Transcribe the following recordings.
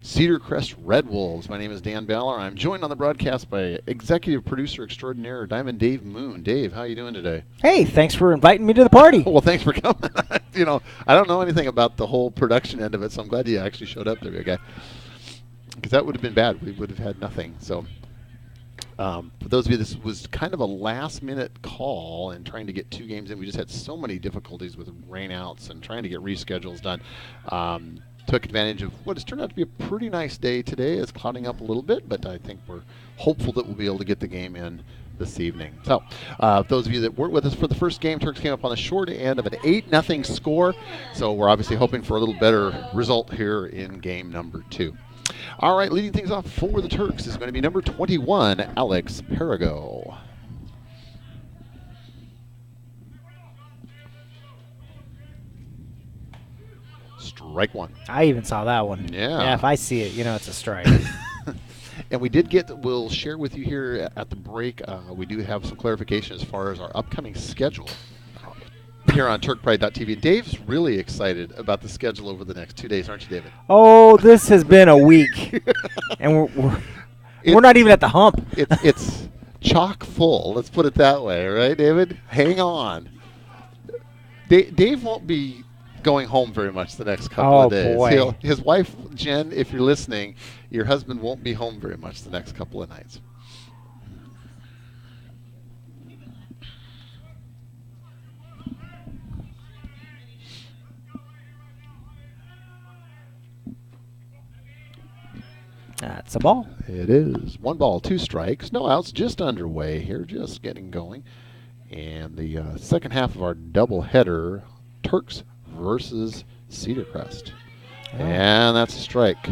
Cedarcrest Red Wolves. My name is Dan Baller. I'm joined on the broadcast by executive producer extraordinaire Diamond Dave Moon. Dave, how are you doing today? Hey, thanks for inviting me to the party. Well, thanks for coming. I don't know anything about the whole production end of it, so I'm glad you actually showed up there, okay? Because that would have been bad. We would have had nothing. So, for those of you, this was kind of a last-minute call and trying to get 2 games in. We just had so many difficulties with rainouts and trying to get reschedules done. Took advantage of what has turned out to be a pretty nice day today. It's clouding up a little bit, but I think we're hopeful that we'll be able to get the game in this evening. So, those of you that weren't with us for the first game, Turks came up on the short end of an 8-0 score. So we're obviously hoping for a little better result here in game number 2. All right, leading things off for the Turks is going to be number 21, Alex Perigo. Strike one. I even saw that one. Yeah. If I see it, it's a strike. And we'll share with you here at the break, we do have some clarification as far as our upcoming schedule here on TurkPride.tv. Dave's really excited about the schedule over the next 2 days, aren't you, David? Oh, this has been a week. And we're not even at the hump. It's chock full, let's put it that way, right, David? Hang on. Dave won't be going home very much the next couple of days. Boy. His wife, Jen, if you're listening, your husband won't be home very much the next couple of nights. That's a ball. It is. 1 ball, 2 strikes. No outs, just underway here, just getting going. And the second half of our doubleheader, Turks versus Cedarcrest. Oh. And that's a strike.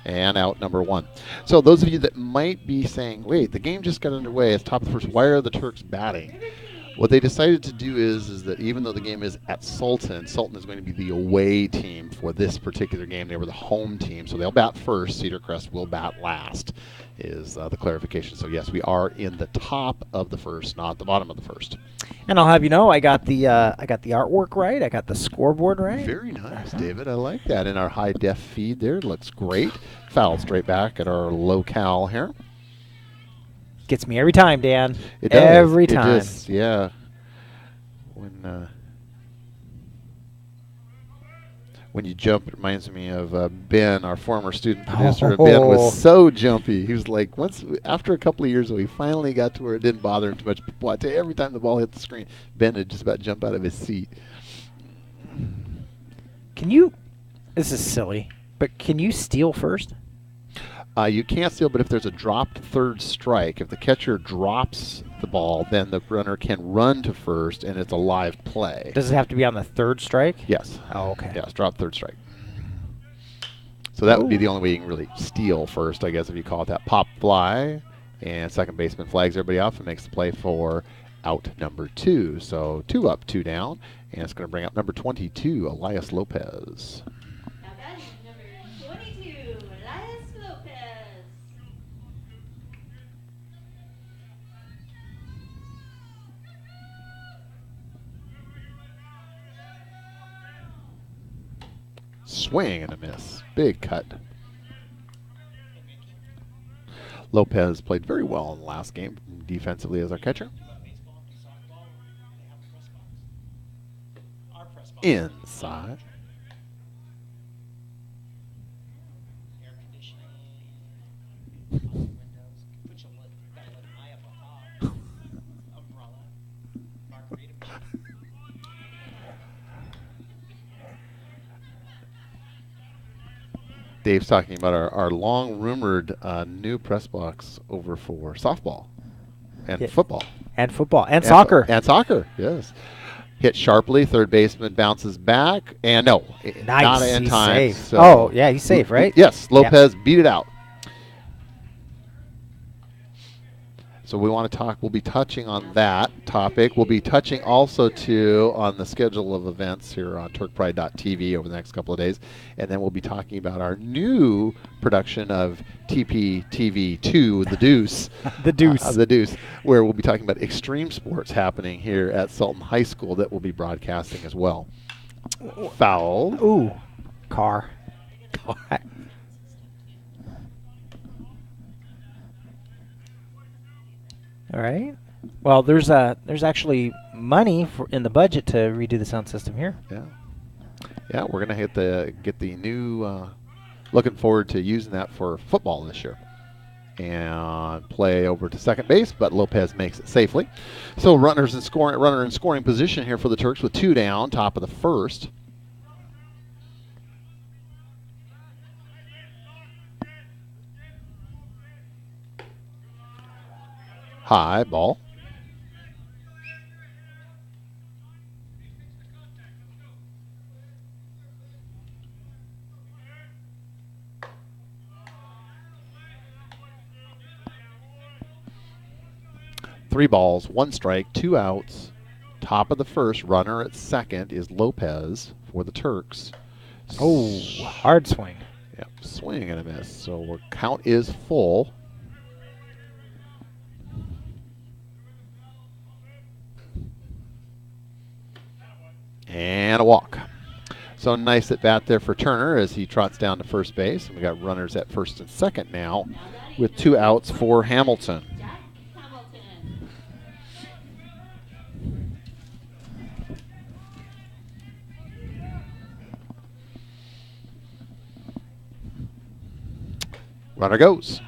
And out number 1. So those of you that might be saying, wait, the game just got underway. It's top of the first. Why are the Turks batting? What they decided to do is that even though the game is at Sultan, Sultan is going to be the away team for this particular game. They were the home team, so they'll bat first. Cedarcrest will bat last, is the clarification. So yes, we are in the top of the first, not the bottom of the first. And I'll have you know, I got the artwork right. I got the scoreboard right. Very nice, David. I like that. In our high def feed there, it looks great. Foul straight back at our locale here. Gets me every time, Dan. It does. Every time. It just, yeah. When you jump, it reminds me of Ben, our former student producer. Ben was so jumpy. He was like, after a couple of years, we finally got to where it didn't bother him too much. Boy, I tell you, every time the ball hit the screen, Ben would just about jump out of his seat. This is silly, but can you steal first? You can't steal, but if there's a dropped third strike, if the catcher drops the ball, then the runner can run to first, and it's a live play. Does it have to be on the third strike? Yes. Oh, okay. Yes, drop third strike. So that would be the only way you can really steal first, I guess, if you call it that. Pop fly, and second baseman flags everybody off and makes the play for out number 2. So 2 up, 2 down, and it's going to bring up number 22, Elias Lopez. Swing and a miss. Big cut. Lopez played very well in the last game defensively as our catcher. Inside. Dave's talking about our long-rumored new press box over for softball and football. And football. And soccer. And soccer, yes. Hit sharply, third baseman bounces back, and no, nice. Not in time. Safe. So he's safe, right? Yes, Lopez beat it out. So we'll be touching on that topic. We'll be touching also, too, on the schedule of events here on TurkPride.tv over the next couple of days. And then we'll be talking about our new production of TPTV2, The Deuce. The Deuce. The Deuce, where we'll be talking about extreme sports happening here at Sultan High School that we'll be broadcasting as well. Foul. Ooh. Car. All right. Well, there's actually money in the budget to redo the sound system here. Yeah. Yeah, we're gonna get the new. Looking forward to using that for football this year. And play over to second base, but Lopez makes it safely. So runner in scoring position here for the Turks with 2 down, top of the first. High ball. Three balls, 1 strike, 2 outs. Top of the first, runner at second is Lopez for the Turks. Oh, hard swing. Yep, swing and a miss. So our count is full. And a walk. So nice at bat there for Turner as he trots down to first base. And we got runners at first and second now with 2 outs for Hamilton. Runner goes.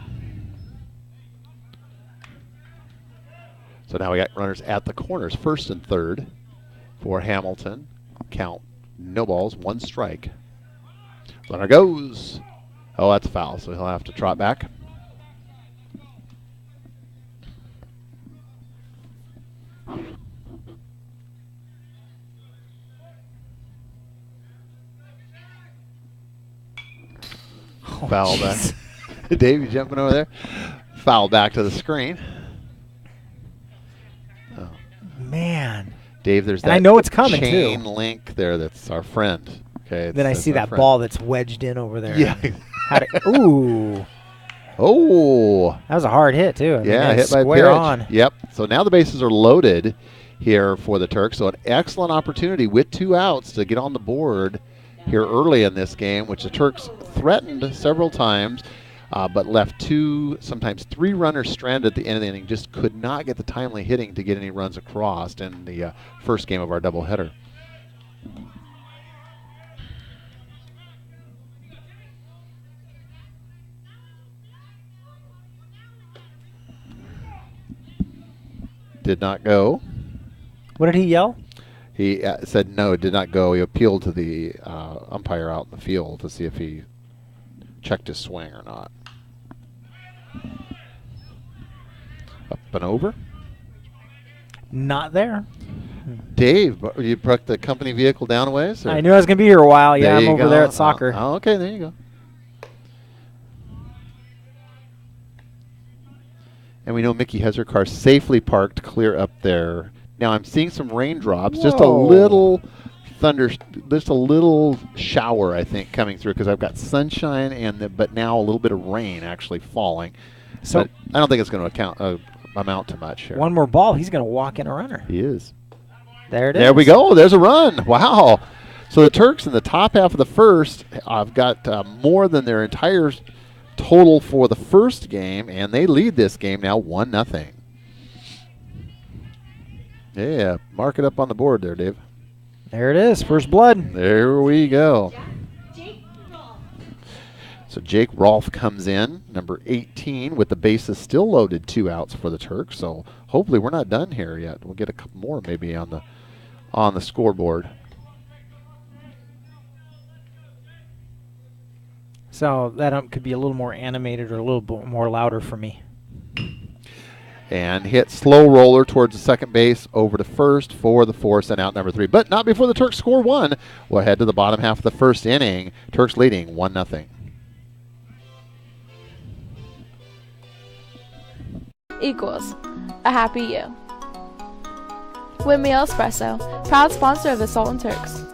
So now we got runners at the corners, first and third for Hamilton. Count, no balls, 1 strike. Runner goes. Oh, that's foul, so he'll have to trot back. Oh, Foul back. Dave, you jumping over there? Foul back to the screen. Oh. Man. Dave, there's that I know it's coming chain too. link there that's our friend. Okay. Then I see that ball that's wedged in over there. Yeah. Ooh. Oh. That was a hard hit too. I mean, Yeah, hit by pitch. square on. Yep. So now the bases are loaded here for the Turks. So an excellent opportunity with 2 outs to get on the board here early in this game, which the Turks threatened several times, but left 2, sometimes 3 runners stranded at the end of the inning. Just could not get the timely hitting to get any runs across in the first game of our doubleheader. Did not go. What did he yell? He said no, it did not go. He appealed to the umpire out in the field to see if he checked his swing or not. Up and over. Not there. Dave, you brought the company vehicle down a ways? Or? I knew I was going to be here a while. Yeah, I'm over there at soccer. Oh, okay, there you go. And we know Mickey has her car safely parked clear up there. Now I'm seeing some raindrops, just a little thunder, just a little shower, I think, coming through because I've got sunshine but now a little bit of rain actually falling. So but I don't think it's going to amount to much here. One more ball, he's going to walk in a runner. He is. There it is. There we go. There's a run. Wow. So the Turks in the top half of the first, I've got more than their entire total for the first game, and they lead this game now 1-0. Yeah, mark it up on the board there, Dave. There it is, first blood. There we go. So Jake Rolfe comes in, number 18, with the bases still loaded, 2 outs for the Turks. So hopefully we're not done here yet. We'll get a couple more maybe on the scoreboard. So that could be a little more animated or a little bit more louder for me. And hit slow roller towards the second base, over to first for the force and out number 3. But not before the Turks score 1. We'll head to the bottom half of the first inning. Turks leading 1-0. Equals a happy you. Windmill Espresso, proud sponsor of the Sultan Turks.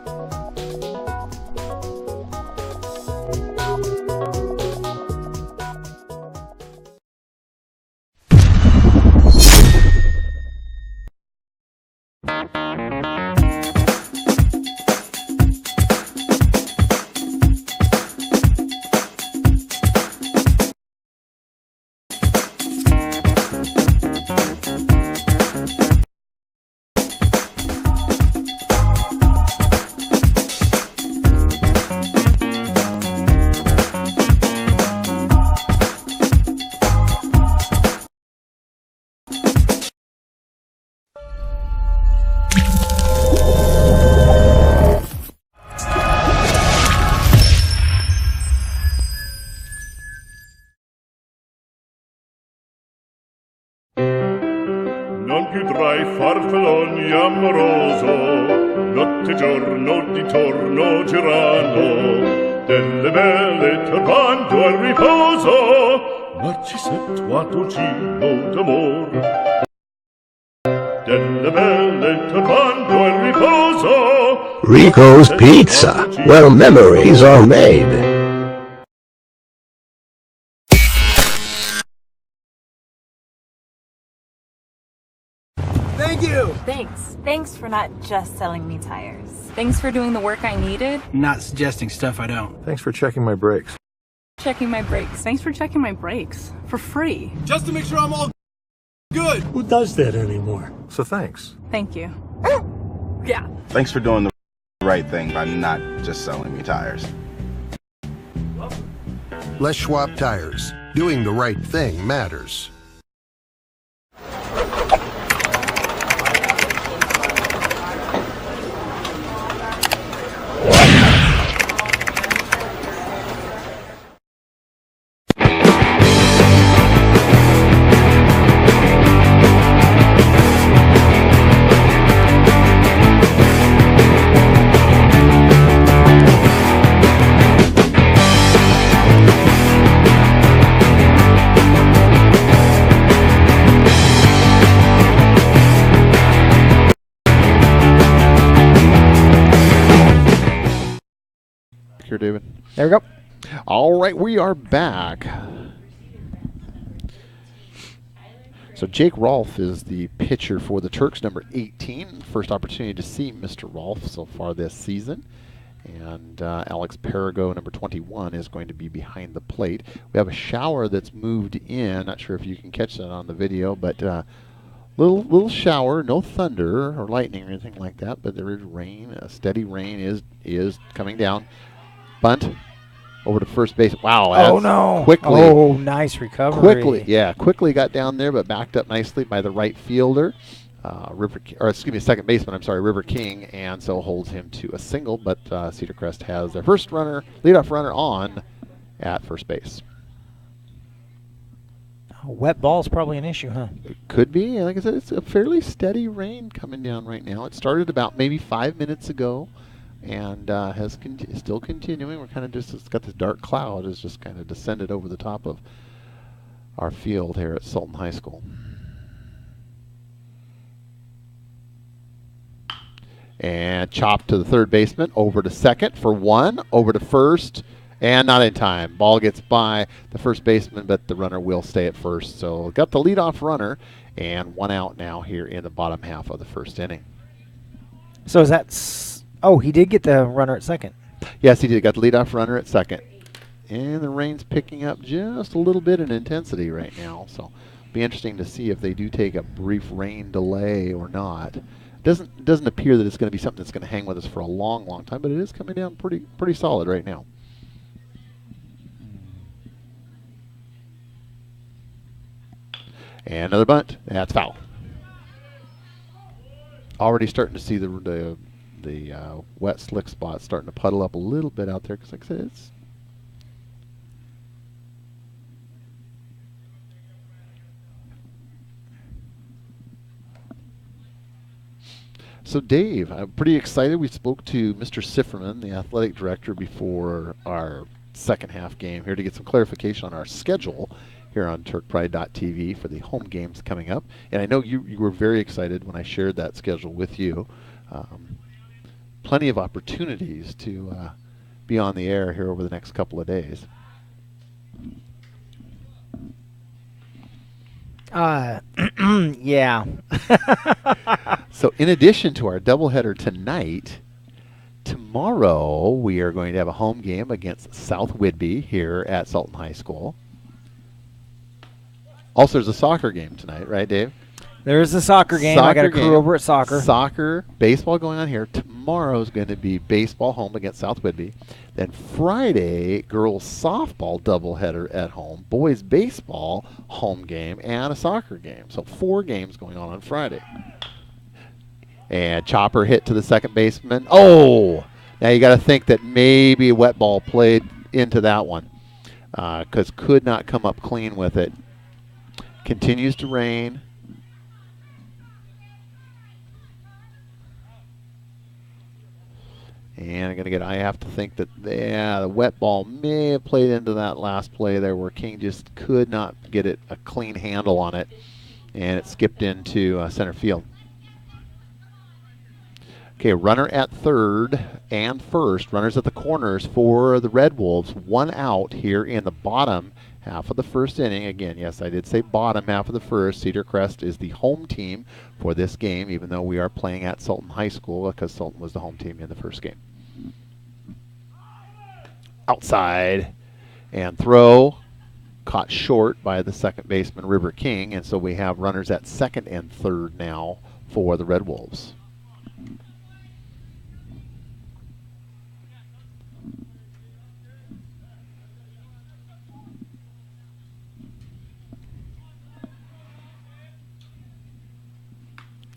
più tra i farfalloni amoroso, notte e giorno di torno girano, delle belle turbando al riposo, Narcisetto a dolcino d'amor. Delle belle turbando al riposo, Rico's Pizza, where memories are made. Thank you! Thanks. Thanks for not just selling me tires. Thanks for doing the work I needed. Not suggesting stuff I don't. Thanks for checking my brakes. Checking my brakes. Thanks for checking my brakes. For free. Just to make sure I'm all good! Who does that anymore? So thanks. Thank you. Yeah. Thanks for doing the right thing by not just selling me tires. Les Schwab Tires. Doing the right thing matters. Here, David. There we go. All right, we are back. So Jake Rolfe is the pitcher for the Turks, number 18. First opportunity to see Mr. Rolfe so far this season. And Alex Perigo, number 21, is going to be behind the plate. We have a shower that's moved in. Not sure if you can catch that on the video, but little shower, no thunder or lightning or anything like that, but there is rain. A steady rain is coming down. Bunt over to first base. Wow. Oh, no. Quickly. Oh, nice recovery. Quickly got down there, but backed up nicely by the right fielder, second baseman, River King, and so holds him to a single, but Cedarcrest has their first leadoff runner on at first base. Wet ball's probably an issue, huh? It could be. Like I said, it's a fairly steady rain coming down right now. It started about maybe 5 minutes ago, and has still continuing. We're kind of it's got this dark cloud has just kind of descended over the top of our field here at Sultan High School. And chopped to the third baseman, over to second for one, over to first, and not in time. Ball gets by the first baseman, but the runner will stay at first. So got the leadoff runner, and one out now here in the bottom half of the first inning. So is that... Oh, he did get the runner at second. Yes, he did. Got the leadoff runner at second. And the rain's picking up just a little bit in intensity right now. So it'll be interesting to see if they do take a brief rain delay or not. It doesn't appear that it's going to be something that's going to hang with us for a long, long time, but it is coming down pretty solid right now. And another bunt. That's foul. Already starting to see the wet slick spots starting to puddle up a little bit out there because, like I said, it's so Dave, I'm pretty excited. We spoke to Mr. Sifferman, the athletic director, before our second half game here to get some clarification on our schedule here on TurkPride.tv for the home games coming up. And I know you were very excited when I shared that schedule with you. Plenty of opportunities to be on the air here over the next couple of days. Yeah. So in addition to our doubleheader tonight, tomorrow we are going to have a home game against South Whidbey here at Sultan High School. Also, there's a soccer game tonight, right, Dave? There's a soccer game. I got a crew over at soccer. Soccer, baseball going on here. Tomorrow is going to be baseball home against South Whidbey. Then Friday, girls softball doubleheader at home, boys baseball home game, and a soccer game. So 4 games going on Friday. And chopper hit to the second baseman. Oh! Now you got to think that maybe a wet ball played into that one because could not come up clean with it. Continues to rain. And I have to think that the wet ball may have played into that last play there where King just could not get a clean handle on it, and it skipped into center field. Okay, runner at third and first. Runners at the corners for the Red Wolves. 1 out here in the bottom half of the first inning. Again, yes, I did say bottom half of the first. Cedarcrest is the home team for this game, even though we are playing at Sultan High School because Sultan was the home team in the first game. Outside and throw. Caught short by the second baseman, River King, and so we have runners at second and third now for the Red Wolves.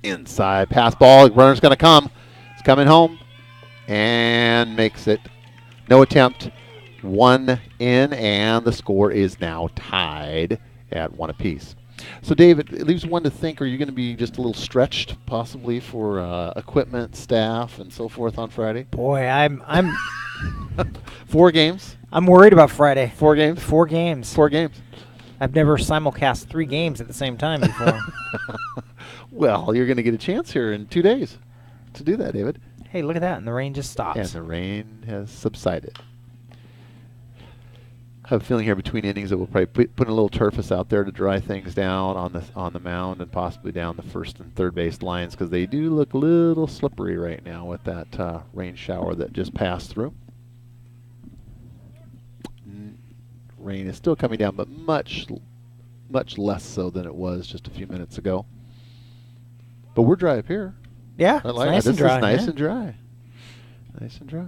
Inside pass ball. Runner's going to come. It's coming home and makes it. No attempt. 1 in, and the score is now tied at 1 apiece. So, David, it leaves one to think, are you going to be just a little stretched possibly for equipment, staff, and so forth on Friday? Boy, I'm 4 games? I'm worried about Friday. 4 games? 4 games. 4 games. I've never simulcast 3 games at the same time before. Well, you're going to get a chance here in 2 days to do that, David. Hey, look at that, and the rain just stops. And the rain has subsided. I have a feeling here between innings that we'll probably put a little turfus out there to dry things down on the mound and possibly down the first and third base lines because they do look a little slippery right now with that rain shower that just passed through. Rain is still coming down, but much less so than it was just a few minutes ago. But we're dry up here. Yeah, I like nice this and dry. is nice and dry. Nice and dry.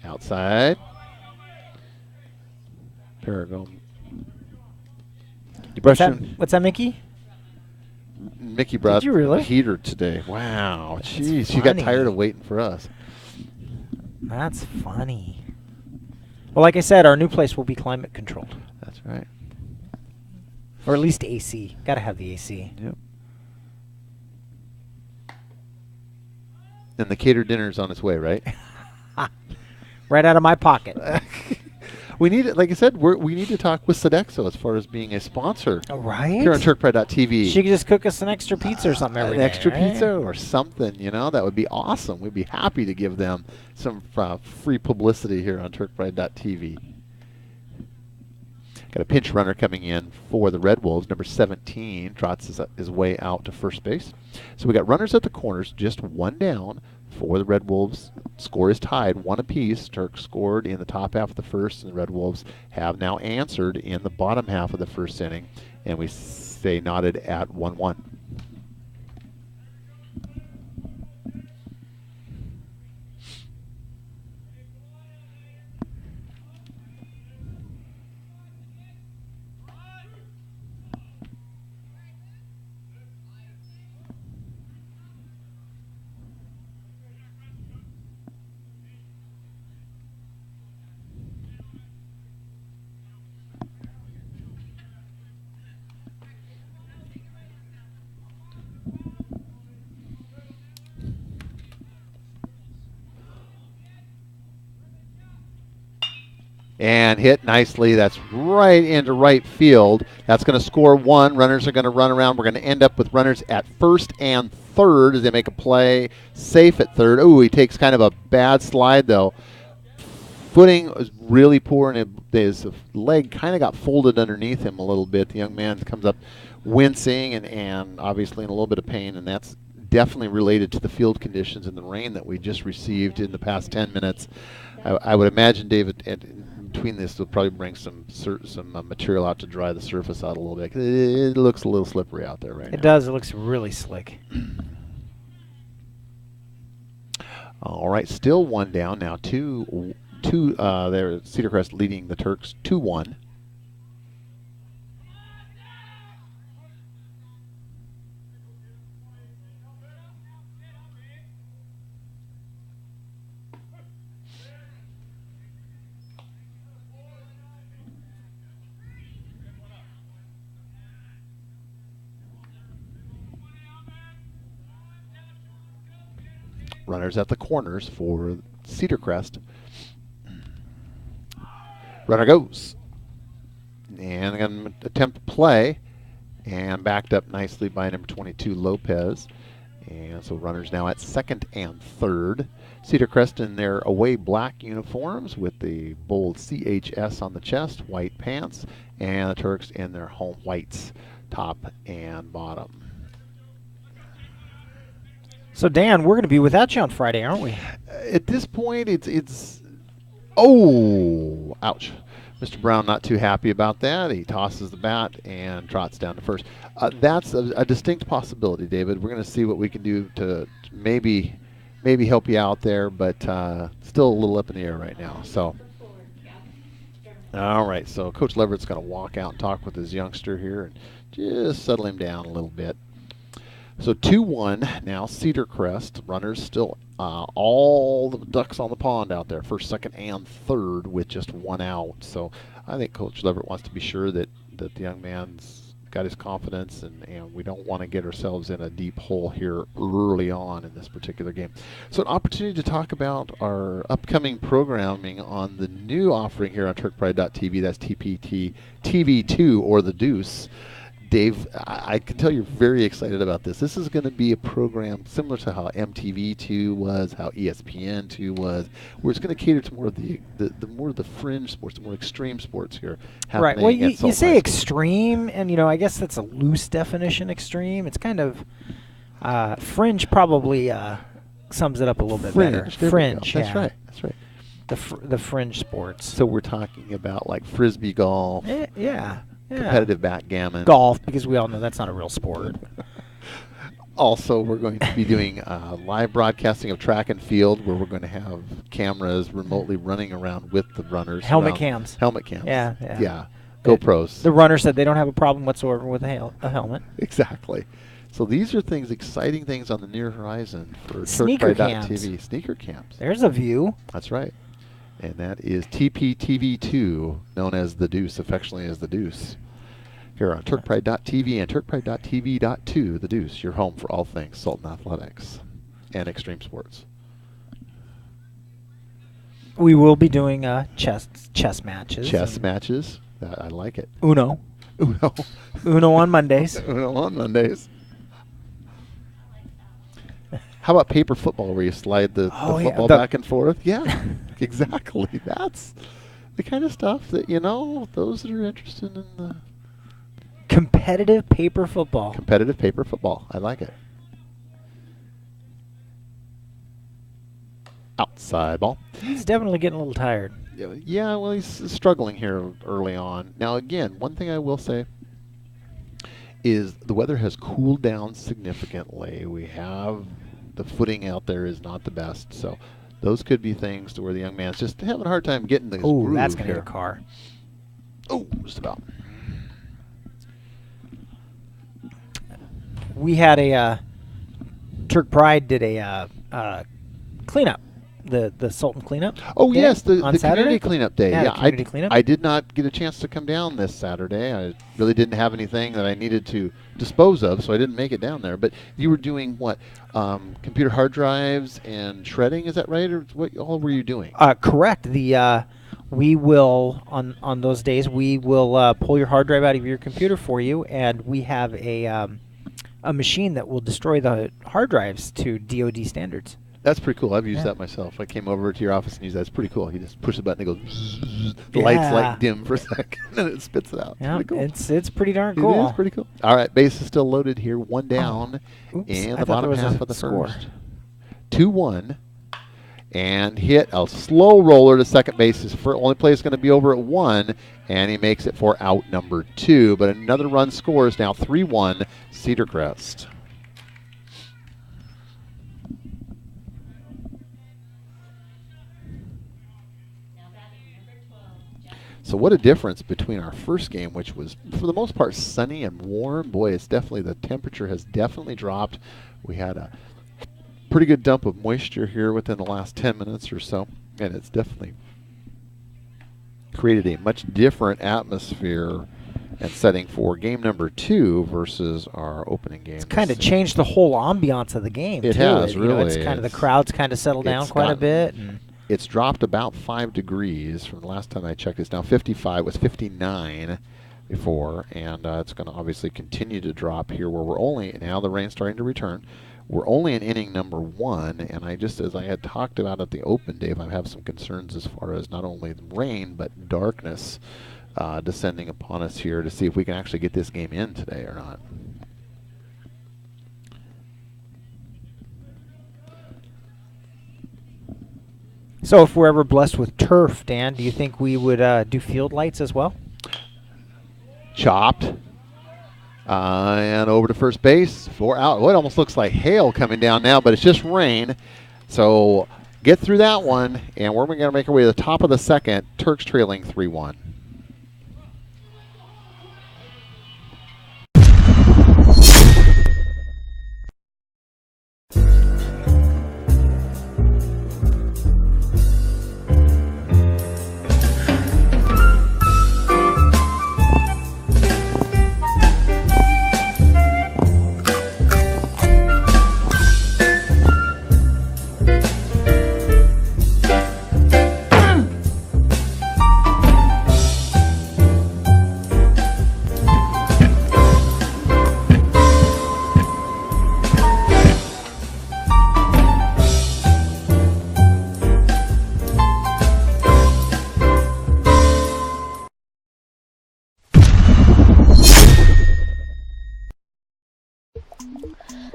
Outside. Paragon. What's that, Mickey? Mickey brought you really? a heater today. Wow. That's Jeez, she got funny. tired of waiting for us. That's funny. Well, like I said, our new place will be climate controlled. That's right. Or at least AC. Got to have the AC. Yep. And the catered dinner's on its way, right? Right out of my pocket. We need, like I said, we need to talk with Sodexo as far as being a sponsor. Right. Here on TurkPride.tv. She could just cook us an extra pizza or something every An day, extra right? pizza or something, that would be awesome. We'd be happy to give them some free publicity here on TurkPride.tv. Got a pinch runner coming in for the Red Wolves. Number 17 trots his way out to first base. So we got runners at the corners, just 1 down for the Red Wolves. Score is tied 1 apiece. Turk scored in the top half of the first, and the Red Wolves have now answered in the bottom half of the first inning, and we stay knotted at 1-1. And hit nicely. That's right into right field. That's going to score 1. Runners are going to run around. We're going to end up with runners at first and third as they make a play. Safe at third. Oh, he takes kind of a bad slide, though. Footing was really poor, and his leg kind of got folded underneath him a little bit. The young man comes up wincing and obviously in a little bit of pain, and that's definitely related to the field conditions and the rain that we just received in the past 10 minutes. I would imagine, David, between this, will probably bring some material out to dry the surface out a little bit. It looks a little slippery out there right now. It does. It looks really slick. All right, still 1 down now. Two. There, Cedarcrest leading the Turks 2-1. Runners at the corners for Cedarcrest. Runner goes. And going to attempt to play. And backed up nicely by number 22, Lopez. And so runners now at second and third. Cedarcrest in their away black uniforms with the bold CHS on the chest, white pants, and the Turks in their home whites, top and bottom. So Dan, we're going to be without you on Friday, aren't we? At this point, it's oh, ouch. Mr. Brown not too happy about that. He tosses the bat and trots down to first. That's a distinct possibility, David. We're going to see what we can do to maybe help you out there, but still a little up in the air right now. So, all right. So Coach Leverett's going to walk out and talk with his youngster here and just settle him down a little bit. So 2-1 now, Cedarcrest. Runners still all the ducks on the pond out there, first, second, and third with just one out. So I think Coach Leverett wants to be sure that the young man's got his confidence, and we don't want to get ourselves in a deep hole here early on in this particular game. So an opportunity to talk about our upcoming programming on the new offering here on TurkPride.tv. That's TPT TV2 or the Deuce. Dave, I can tell you're very excited about this. This is going to be a program similar to how MTV2 was, how ESPN2 was, where it's going to cater to more of the more of the fringe sports, the more extreme sports here. Right. Well, you say extreme, and I guess that's a loose definition. Extreme. It's kind of fringe. Probably sums it up a little bit better. Fringe. That's right. That's right. The fringe sports. So we're talking about like frisbee golf. Yeah. Competitive backgammon. Golf, because we all know that's not a real sport. Also, we're going to be doing live broadcasting of track and field, where we're going to have cameras remotely running around with the runners. Helmet cams. Yeah. GoPros. The runner said they don't have a problem whatsoever with a helmet. Exactly. So these are exciting things on the near horizon for Sneaker cams. Sneaker cams. There's a view. That's right. And that is TPTV2, known as the Deuce, affectionately as the Deuce. Here on TurkPride.tv and TurkPride.tv.2, the Deuce, your home for all things Sultan Athletics and extreme sports. We will be doing chess matches. Chess matches. I like it. Uno on Mondays. Uno on Mondays. How about paper football, where you slide the football back and forth? Yeah, exactly. That's the kind of stuff that, those that are interested in the competitive paper football. Competitive paper football. I like it. Outside ball. He's definitely getting a little tired. Yeah, well, he's struggling here early on. Now, again, one thing I will say is the weather has cooled down significantly. We have the footing out there is not the best, so those could be things to where the young man's just having a hard time getting the groove. Oh, that's going to hit a car. Oh, just about. We had a Turk Pride did a cleanup, the Sultan cleanup. Oh yes, the Saturday? community cleanup day. Yeah, community cleanup. I did not get a chance to come down this Saturday. I really didn't have anything that I needed to dispose of, so I didn't make it down there. But you were doing what? Computer hard drives and shredding, is that right? Or what all were you doing? Correct. We will on those days we will pull your hard drive out of your computer for you, and we have a machine that will destroy the hard drives to DoD standards. That's pretty cool. I've used that myself. I came over to your office and used that. It's pretty cool. You just push the button and it goes zzz, the lights like dim for a second and it spits it out. Yeah, pretty cool. It's pretty darn cool. It is pretty cool. All right, base is still loaded here. One down in the bottom half of the first. 2-1. And hit a slow roller to second base. His only play is going to be over at 1, and he makes it for out number 2. But another run scores now 3-1 Cedarcrest. So what a difference between our first game, which was for the most part sunny and warm. Boy, it's definitely, the temperature has definitely dropped. We had a pretty good dump of moisture here within the last 10 minutes or so, and it's definitely created a much different atmosphere and setting for game number 2 versus our opening game. It's kind of changed the whole ambiance of the game. It too. has, You know, really. it's kind of the crowd's kind of settled down quite a bit. And it's dropped about 5 degrees from the last time I checked. It's now 55. It was 59 before, and it's going to obviously continue to drop here where we're only, now the rain's starting to return. We're only in inning number 1, and as I had talked about at the Open, Dave, I have some concerns as far as not only the rain, but darkness descending upon us here to see if we can actually get this game in today or not. so if we're ever blessed with turf, Dan, do you think we would do field lights as well? Chopped. And over to first base. 4 out. Well, it almost looks like hail coming down now, but it's just rain. So get through that one, and we're going to make our way to the top of the second. Turks trailing 3-1.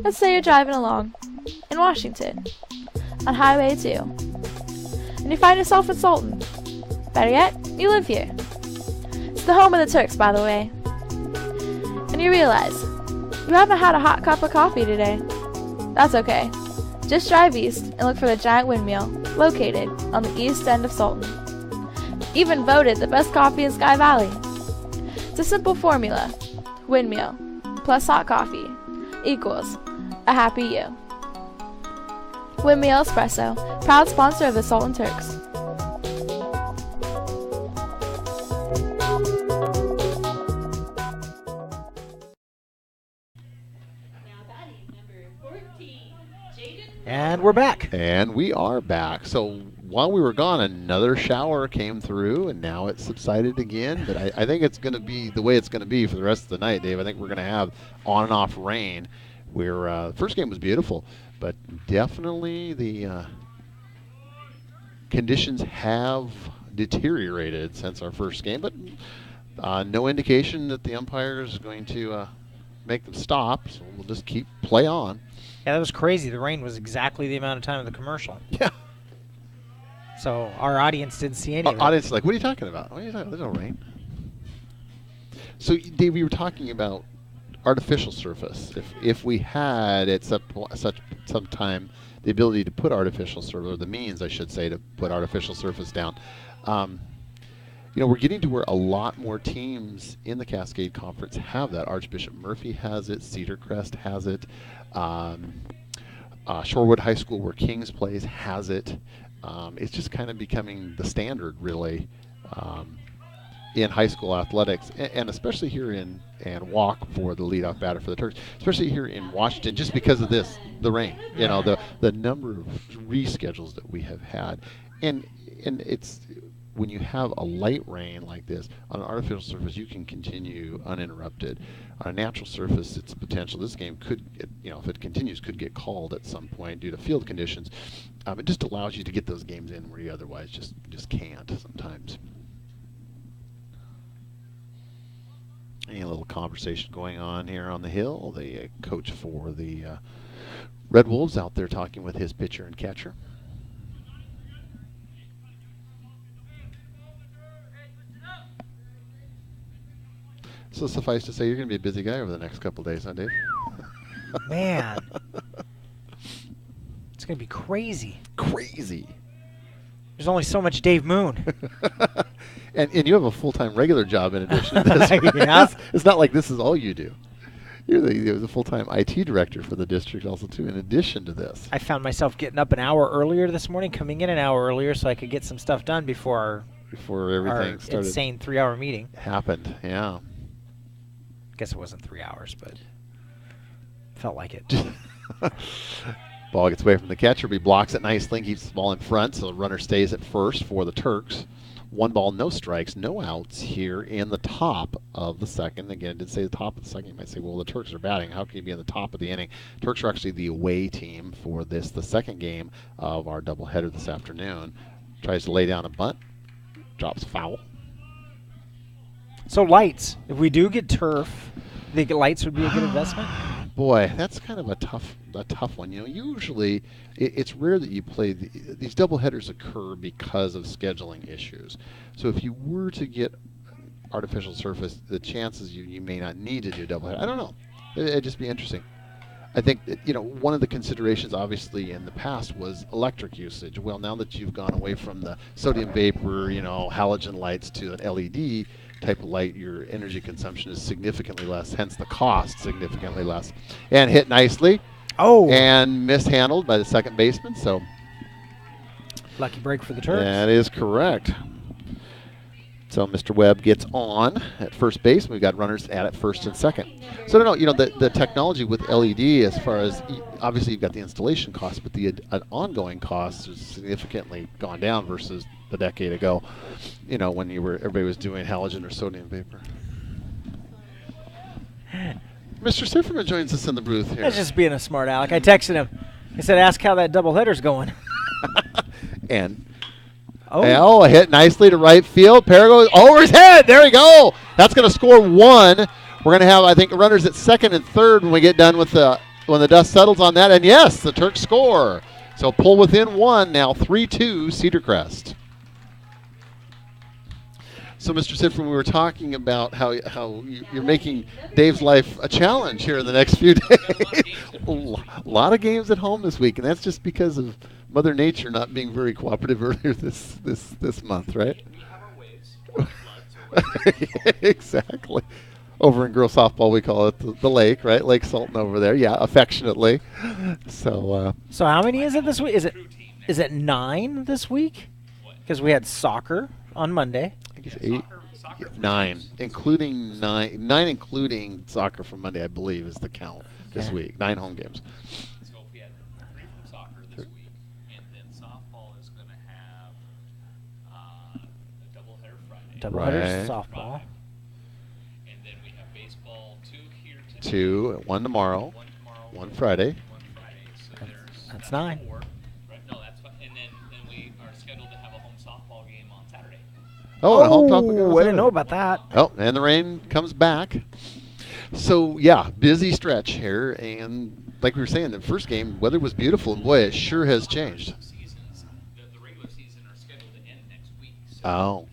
Let's say you're driving along in Washington on Highway 2, and you find yourself in Sultan. Better yet, you live here. It's the home of the Turks, by the way. And you realize you haven't had a hot cup of coffee today. That's okay. Just drive east and look for the giant windmill located on the east end of Sultan. Even voted the best coffee in Sky Valley. It's a simple formula. Windmill plus hot coffee equals a happy you. Windmill Espresso, proud sponsor of the Sultan Turks. And we're back. And we are back. So while we were gone, another shower came through, and now it's subsided again. But I think it's going to be the way it's going to be for the rest of the night, Dave. I think we're going to have on and off rain. The first game was beautiful, but definitely the conditions have deteriorated since our first game. But no indication that the umpire is going to make them stop, so we'll just play on. Yeah, that was crazy. The rain was exactly the amount of time of the commercial. Yeah. So our audience didn't see any of it. Audience is like, what are you talking about? What are you talking about? There's no rain. So, Dave, we were talking about artificial surface. If we had at some time the ability to put artificial surface, or the means, I should say, to put artificial surface down, we're getting to where a lot more teams in the Cascade Conference have that. Archbishop Murphy has it. Cedarcrest has it. Shorewood High School, where Kings plays, has it. It's just kind of becoming the standard, really, in high school athletics, and especially here in walk for the leadoff batter for the Turks, especially here in Washington, just because of the rain. The number of reschedules that we have had, and it's when you have a light rain like this on an artificial surface, you can continue uninterrupted. On a natural surface, it's potential. This game could, if it continues, could get called at some point due to field conditions. It just allows you to get those games in where you otherwise just can't sometimes. Any little conversation going on here on the hill. The coach for the Red Wolves out there talking with his pitcher and catcher. So suffice to say, you're going to be a busy guy over the next couple of days, huh, Dave? Man. It's going to be crazy. Crazy. There's only so much Dave Moon. and you have a full-time regular job in addition to this. Yeah. It's not like this is all you do. You're the full-time IT director for the district also, too, in addition to this. I found myself getting up an hour earlier this morning, coming in an hour earlier so I could get some stuff done before everything our started. Insane 3-hour meeting Happened, yeah. Guess it wasn't 3 hours, but felt like it. Ball gets away from the catcher. He blocks it nicely, keeps the ball in front, so the runner stays at first for the Turks. 1 ball, no strikes, no outs here in the top of the second. Again, I did say the top of the second. You might say, well, the Turks are batting. How can you be in the top of the inning? Turks are actually the away team for this, the second game of our doubleheader this afternoon. Tries to lay down a bunt, drops foul. So lights. If we do get turf, think lights would be a good investment? Boy, that's kind of a tough one. You know, usually it's rare that you play these doubleheaders occur because of scheduling issues. So if you were to get artificial surface, the chances you may not need to do doubleheader. I don't know. It'd just be interesting. I think that, you know, one of the considerations obviously in the past was electric usage. Well, now that you've gone away from the sodium vapor, you know, halogen lights to an LED type of light, your energy consumption is significantly less, hence the cost significantly less. And hit nicely. Oh. And mishandled by the second baseman, so. Lucky break for the Turks. That is correct. So Mr. Webb gets on at first base. We've got runners at first and second. So I don't know, you know, the technology with LED, as far as, obviously you've got the installation cost, but the ongoing cost has significantly gone down versus a decade ago, you know, when everybody was doing halogen or sodium vapor. Mr. Sifferman joins us in the booth here. That's just being a smart aleck. I texted him. I said, ask how that doubleheader's going. And a hit nicely to right field. Perry goes over his head. There we go. That's going to score 1. We're going to have, I think, runners at second and third when we get done with when the dust settles on that. And yes, the Turks score. So pull within 1 now, 3-2 Cedarcrest. So, Mr. Sifrin, we were talking about how you're making Dave's life a challenge here in the next few days. A lot of games at home this week, and that's just because of Mother Nature not being very cooperative earlier this month, right? We have our waves. Exactly. Over in girls softball, we call it the lake, right? Lake Sultan over there. Yeah, affectionately. So how many is it this week? Is it 9 this week? Because we had soccer on Monday. I think it's 8, 9, including 9 including soccer from Monday, I believe, is the count this week. 9 home games. So we had 3 from soccer this week, and then softball is going to have a doubleheader Friday. Doubleheader softball. And then we have baseball 2 here today. 2, 1 tomorrow. 1 Friday. So that's 9. 4. Right? No, that's fine. And then we are scheduled to have a home softball game on Saturday. Oh, a home topic. I didn't know about that. Oh, and the rain comes back. So, yeah, busy stretch here. And like we were saying, the first game, weather was beautiful. And, boy, it sure has changed. The regular season are scheduled to end next week. So Oh,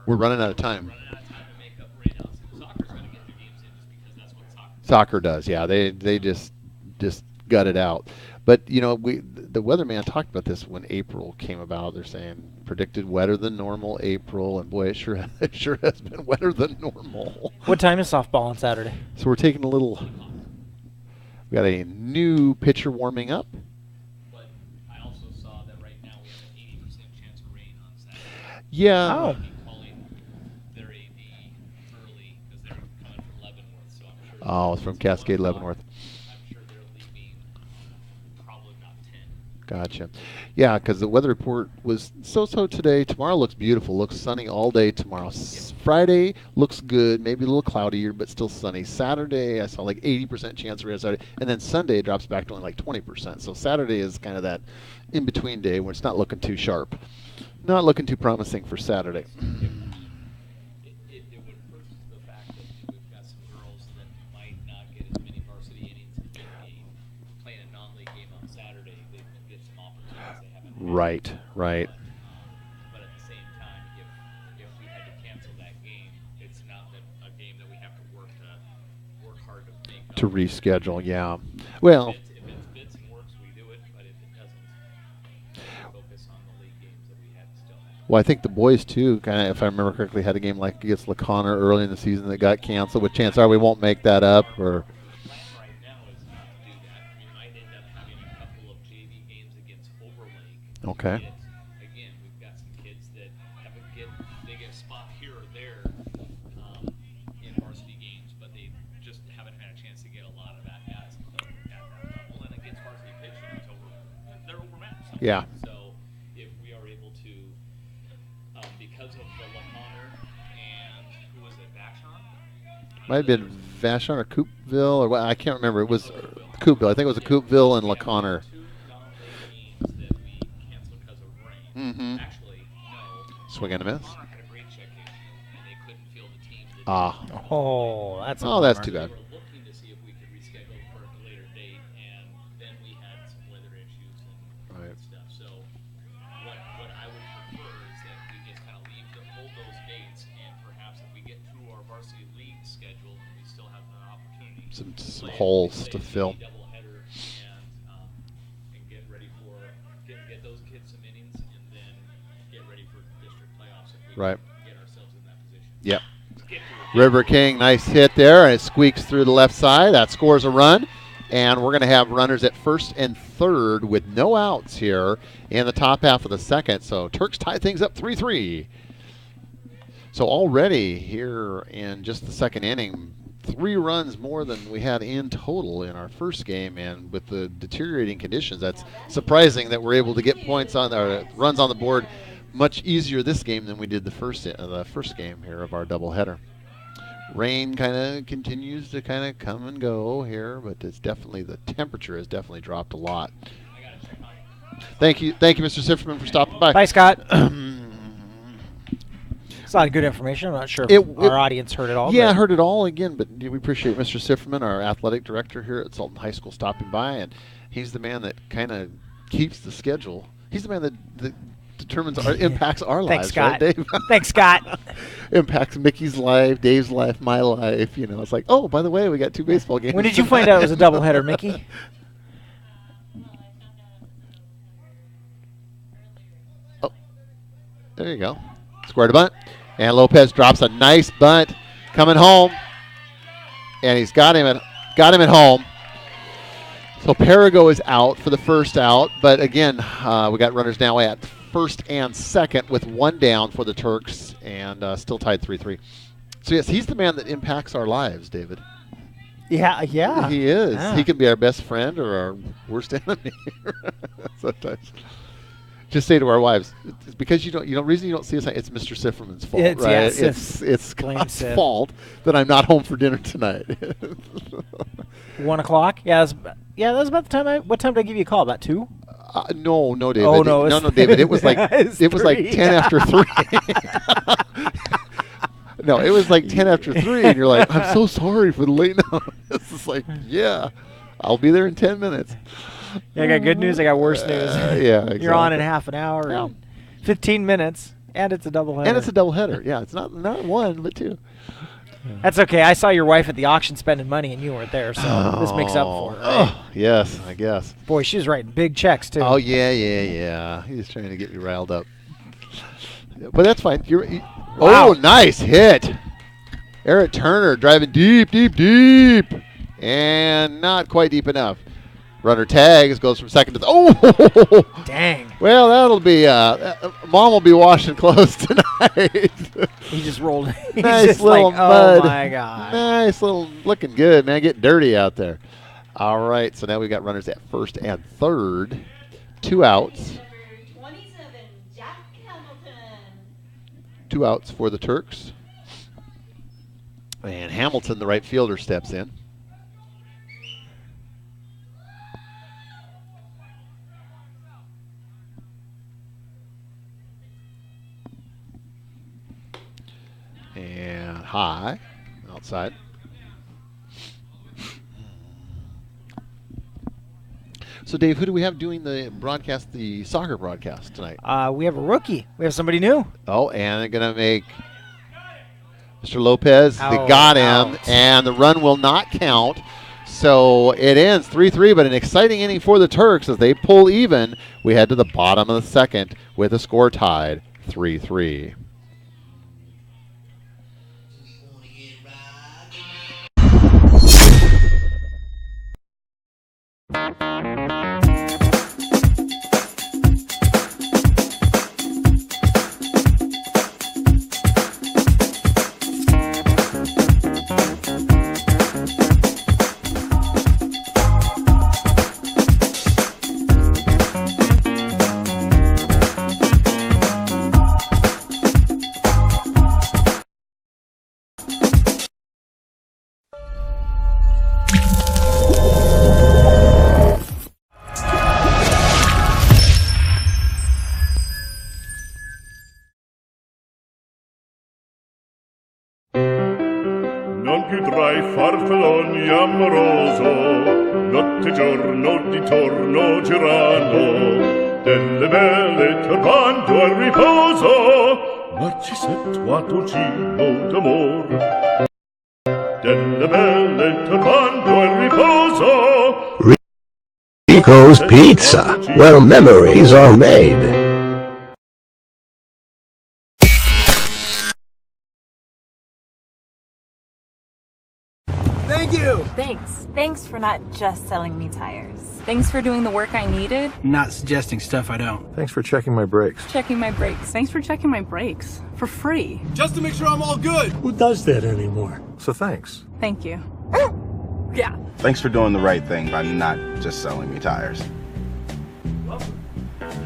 we're running out of time. Running out of time to make up right now. So soccer's going to get their games in just because that's what Soccer does, yeah. They just gut it out. But, you know, the weatherman talked about this when April came about. They're saying predicted wetter than normal April, and boy, it sure has been wetter than normal. What time is softball on Saturday? So we're taking a little. We got a new pitcher warming up. But I also saw that right now we have an 80% chance of rain on Saturday. Yeah. I'll be calling their AD early because they're coming from Leavenworth, so I'm sure. Oh, it's from Cascade Leavenworth. I'm sure they're leaving probably about 10. Gotcha. Yeah, because the weather report was so-so today. Tomorrow looks beautiful. Looks sunny all day tomorrow. Friday looks good. Maybe a little cloudier, but still sunny. Saturday, I saw like 80% chance of rain Saturday. And then Sunday drops back to only like 20%. So Saturday is kind of that in-between day when it's not looking too sharp. Not looking too promising for Saturday. It would hurt the fact that we've got some girls that might not get as many varsity innings and maybe playing a non-league game on Saturday. They can get some opportunities they haven't had. Right. But at the same time, if we had to cancel that game, it's not a game that we have to work hard to make up. To reschedule, yeah. Well. If it fits and works, we do it. But if it doesn't, we focus on the league games that we had still have. Well, I think the boys, too, kind of, if I remember correctly, had a game like against LaConner early in the season that got canceled. With chance are we won't make that up. Or The plan right now is not to do that. We might end up having a couple of JV games against Overlake. Okay. Again, we've got some kids that they get a spot here or there in varsity games, but they just Yeah. So if we are able to, because of the LaConner and who was it, Vashon? Might have been Vashon or Coopville or what? I can't remember. It was Coopville. I think it was a Coopville and LaConner. Two non-league games that we canceled because of rain. Mm-hmm. Actually, no. Swing and a miss. LaConner had a great check issue, and they couldn't field the team. Oh, that's a that's bummer. too bad. We were looking to see if we could reschedule for a later date, and then we had some weather issues and stuff. So what I would prefer is that we just kind of hold those dates, and perhaps if we get through our varsity league schedule, we still have an opportunity. Some holes to fill. Doubleheader and get ready for get those kids some innings, and then get ready for district playoffs if we can get ourselves in that position. Yep. River King, nice hit there, and it squeaks through the left side. That scores a run, and we're going to have runners at first and third with no outs here in the top half of the second. So Turks tie things up 3-3. So already here in just the second inning, 3 runs more than we had in total in our first game, and with the deteriorating conditions, that's surprising that we're able to get points on our runs on the board much easier this game than we did the first game here of our doubleheader. Rain kind of continues to kind of come and go here, but it's definitely, the temperature has definitely dropped a lot. Thank you, Mr. Sifferman, for stopping by. Bye, Scott. It's a lot of good information. I'm not sure if our audience heard it all. Yeah, I heard it all again, but we appreciate Mr. Sifferman, our athletic director here at Sultan High School, stopping by, and he's the man that kind of keeps the schedule. He's the man that determines impacts our lives. Thanks, Scott. Right, Dave? Thanks, Scott. Impacts Mickey's life, Dave's life, my life. You know, it's like, oh, by the way, we got 2 baseball games. When did you find out it was a doubleheader, Mickey? Oh, there you go. Square to bunt, and Lopez drops a nice bunt, coming home, and he's got him at home. So Perigo is out for the first out, but again, we got runners now at first and second with 1 down for the Turks, and still tied 3-3. So yes, he's the man that impacts our lives, David. Yeah. He is. Yeah. He can be our best friend or our worst enemy sometimes. Just say to our wives, it's because reason you don't see us, it's Mr. Sifferman's fault, right? It's Scott's fault that I'm not home for dinner tonight. 1 o'clock? Yeah, that was about the time. What time did I give you a call? About 2? No, David. Oh no, no, David. It was like it was like 10 after 3. No, it was like 10 after 3, and you're like, I'm so sorry for the late notice. It's like, yeah, I'll be there in 10 minutes. Yeah, I got good news. I got worse news. Yeah, exactly. You're on in half an hour, and 15 minutes, and it's a doubleheader. And it's a doubleheader. Yeah, it's not 1, but 2. That's okay. I saw your wife at the auction spending money, and you weren't there, so this makes up for it. Right? Oh, yes, I guess. Boy, she was writing big checks too. Oh yeah. He was trying to get me riled up. But that's fine. Wow. Oh, nice hit. Eric Turner driving deep, and not quite deep enough. Runner tags, goes from second to Dang. Well, that'll be Mom will be washing clothes tonight. He just rolled. He's Nice just little like, mud. Oh my god. Nice little, looking good, man. Getting dirty out there. All right, so now we've got runners at first and third. 2 outs. 27, Jack Hamilton. 2 outs for the Turks. And Hamilton, the right fielder, steps in. And high, outside. So, Dave, who do we have doing the broadcast, the soccer broadcast tonight? We have a rookie. We have somebody new. Oh, and they're going to make Mr. Lopez. They Oh, got him, out. and the run will not count. So it ends 3-3, but an exciting inning for the Turks as they pull even. We head to the bottom of the second with a score tied 3-3. più tra i farfalloni amoroso, notte e giorno di torno girando, delle belle turbando al riposo, Narcisetto a dolcino d'amor. Delle belle turbando al riposo, Rico's Pizza, where memories are made. Thank you! Thanks. Thanks for not just selling me tires. Thanks for doing the work I needed. Not suggesting stuff I don't. Thanks for checking my brakes. Checking my brakes. Thanks for checking my brakes. For free. Just to make sure I'm all good! Who does that anymore? So thanks. Thank you. Yeah. Thanks for doing the right thing by not just selling me tires.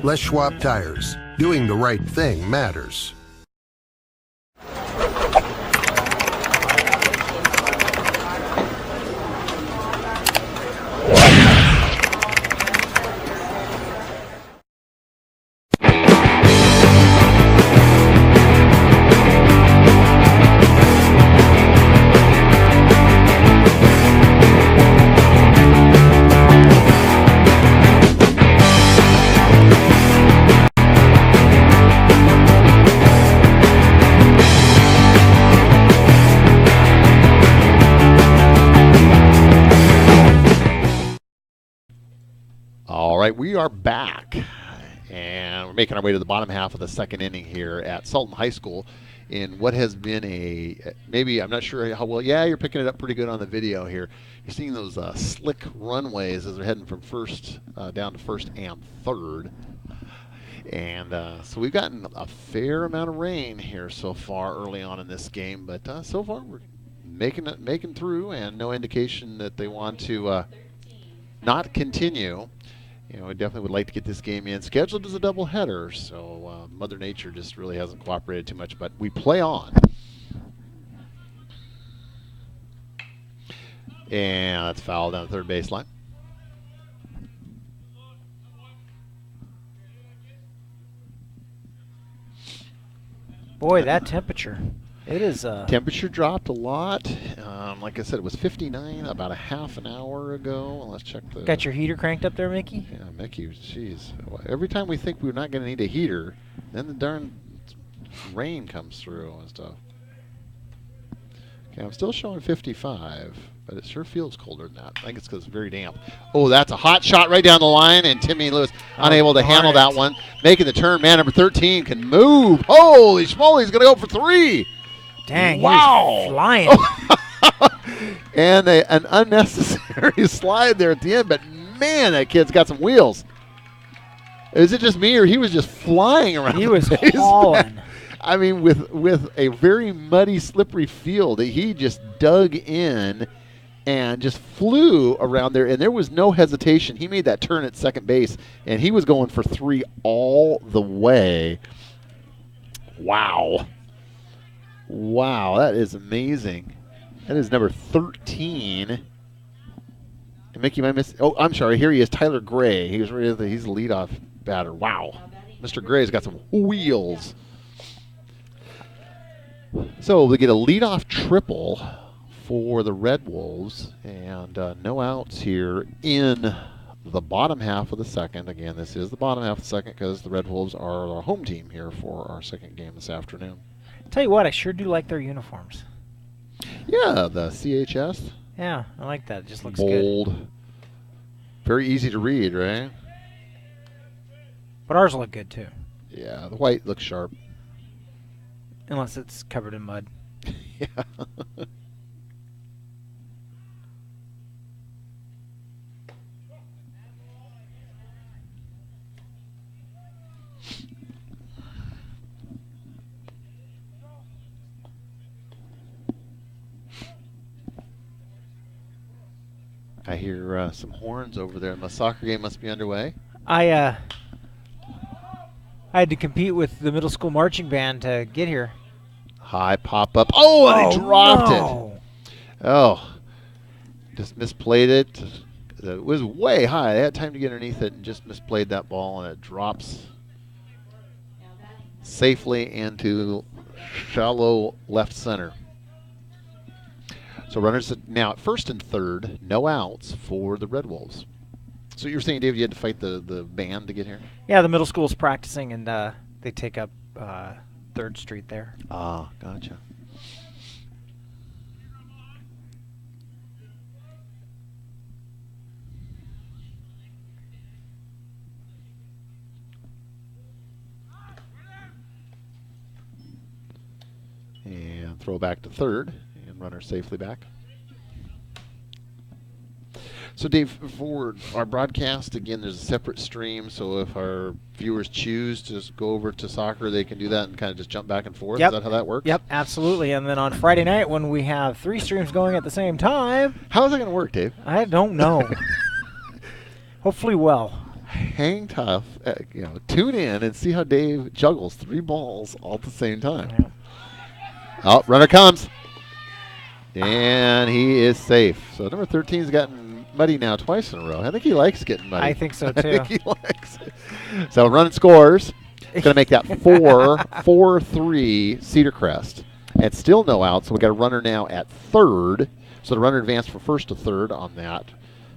Les Schwab Tires. Doing the right thing matters. All right, we are back, and we're making our way to the bottom half of the second inning here at Sultan High School in what has been maybe, I'm not sure how well, yeah, you're picking it up pretty good on the video here. You're seeing those slick runways as they're heading from first down to first and third. And so we've gotten a fair amount of rain here so far early on in this game, but so far we're making through, and no indication that they want to not continue. You know, I definitely would like to get this game in. Scheduled as a doubleheader, so Mother Nature just really hasn't cooperated too much, but we play on. And that's foul down the third baseline. Boy, that temperature. It is. Temperature dropped a lot. Like I said, it was 59 about a half an hour ago. Let's check the. Got your heater cranked up there, Mickey? Yeah, Mickey. Jeez. Every time we think we're not going to need a heater, then the darn rain comes through and stuff. Okay, I'm still showing 55, but it sure feels colder than that. I think it's because it's very damp. Oh, that's a hot shot right down the line, and Timmy Lewis unable to handle that one. Making the turn, man number 13 can move. Holy schmoly, he's going to go for 3. Dang, wow. He's flying. And an unnecessary slide there at the end, but man, that kid's got some wheels. Is it just me, or he was just flying around? He was hauling. I mean, with a very muddy, slippery field, he just dug in and just flew around there, and there was no hesitation. He made that turn at second base, and he was going for 3 all the way. Wow. Wow, that is amazing. That is number 13. And Mickey, I missed. Oh, I'm sorry. Here he is, Tyler Gray. He's the leadoff batter. Wow. Mr. Gray's got some wheels. So we get a leadoff triple for the Red Wolves, and no outs here in the bottom half of the second. Again, this is the bottom half of the second because the Red Wolves are our home team here for our second game this afternoon. Tell you what, I sure do like their uniforms. Yeah, the CHS. Yeah, I like that. It just looks bold. good. Very easy to read, right? But ours look good too. Yeah, the white looks sharp. Unless it's covered in mud. Yeah. I hear some horns over there. The soccer game must be underway. I had to compete with the middle school marching band to get here. High pop up. Oh, and they dropped no. it. Oh, just misplayed it. It was way high. They had time to get underneath it and just misplayed that ball, and it drops safely into shallow left center. So runners now at first and third, no outs for the Red Wolves. So you were saying, David, you had to fight the band to get here? Yeah, the middle school's practicing, and they take up 3rd Street there. Ah, gotcha. And throw back to third, and runner safely back. So, Dave, for our broadcast, again, there's a separate stream, so if our viewers choose to just go over to soccer, they can do that and kind of just jump back and forth. Yep. Is that how that works? Yep, absolutely. And then on Friday night, when we have 3 streams going at the same time... How is that going to work, Dave? I don't know. Hopefully well. Hang tough. Tune in and see how Dave juggles 3 balls all at the same time. Yeah. Oh, runner comes. And he is safe. So number 13's gotten muddy now twice in a row. I think he likes getting muddy. I think so, too. I think he likes it. So run scores. Going to make that 4-3 Cedarcrest. And still no out, so we got a runner now at third. So the runner advanced from first to third on that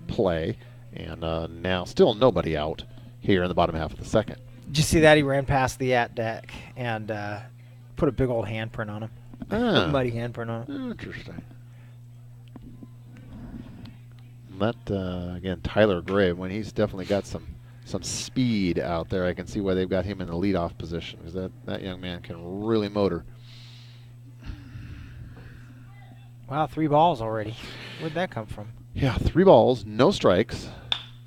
play. And now still nobody out here in the bottom half of the second. Did you see that? He ran past the at deck and put a big old handprint on him. Muddy handprint on him. Interesting. That, again, Tyler Gray, when he's definitely got some speed out there, I can see why they've got him in the leadoff position, because that young man can really motor. Wow, 3 balls already. Where'd that come from? Yeah, 3 balls, no strikes,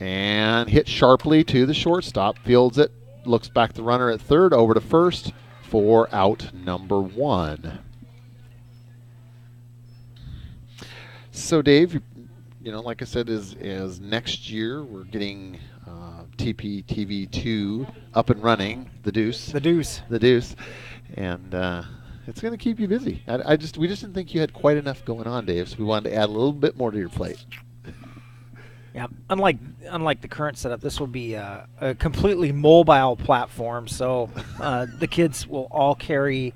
and hit sharply to the shortstop. Fields it, looks back the runner at third, over to first for out number 1. So, Dave, like I said, is next year we're getting TPTV2 up and running, the Deuce, and it's going to keep you busy. We just didn't think you had quite enough going on, Dave, so we wanted to add a little bit more to your plate. Yeah, unlike the current setup, this will be a completely mobile platform, so the kids will all carry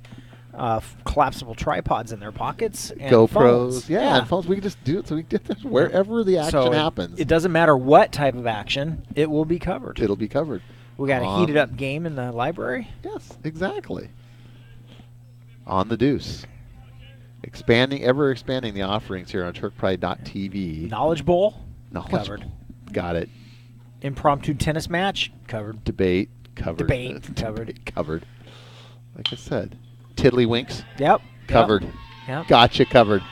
collapsible tripods in their pockets and GoPros, phones. and phones. We can just do it, so we get this wherever the action happens. It doesn't matter what type of action; it will be covered. It'll be covered. We got a heated up game in the library. Yes, exactly. On the Deuce, ever expanding the offerings here on TurkPride.tv. Knowledge Bowl, covered. Got it. Impromptu tennis match, covered. Debate, covered. Covered. Like I said. Tiddlywinks. Yep. Covered. Yep. Gotcha, covered.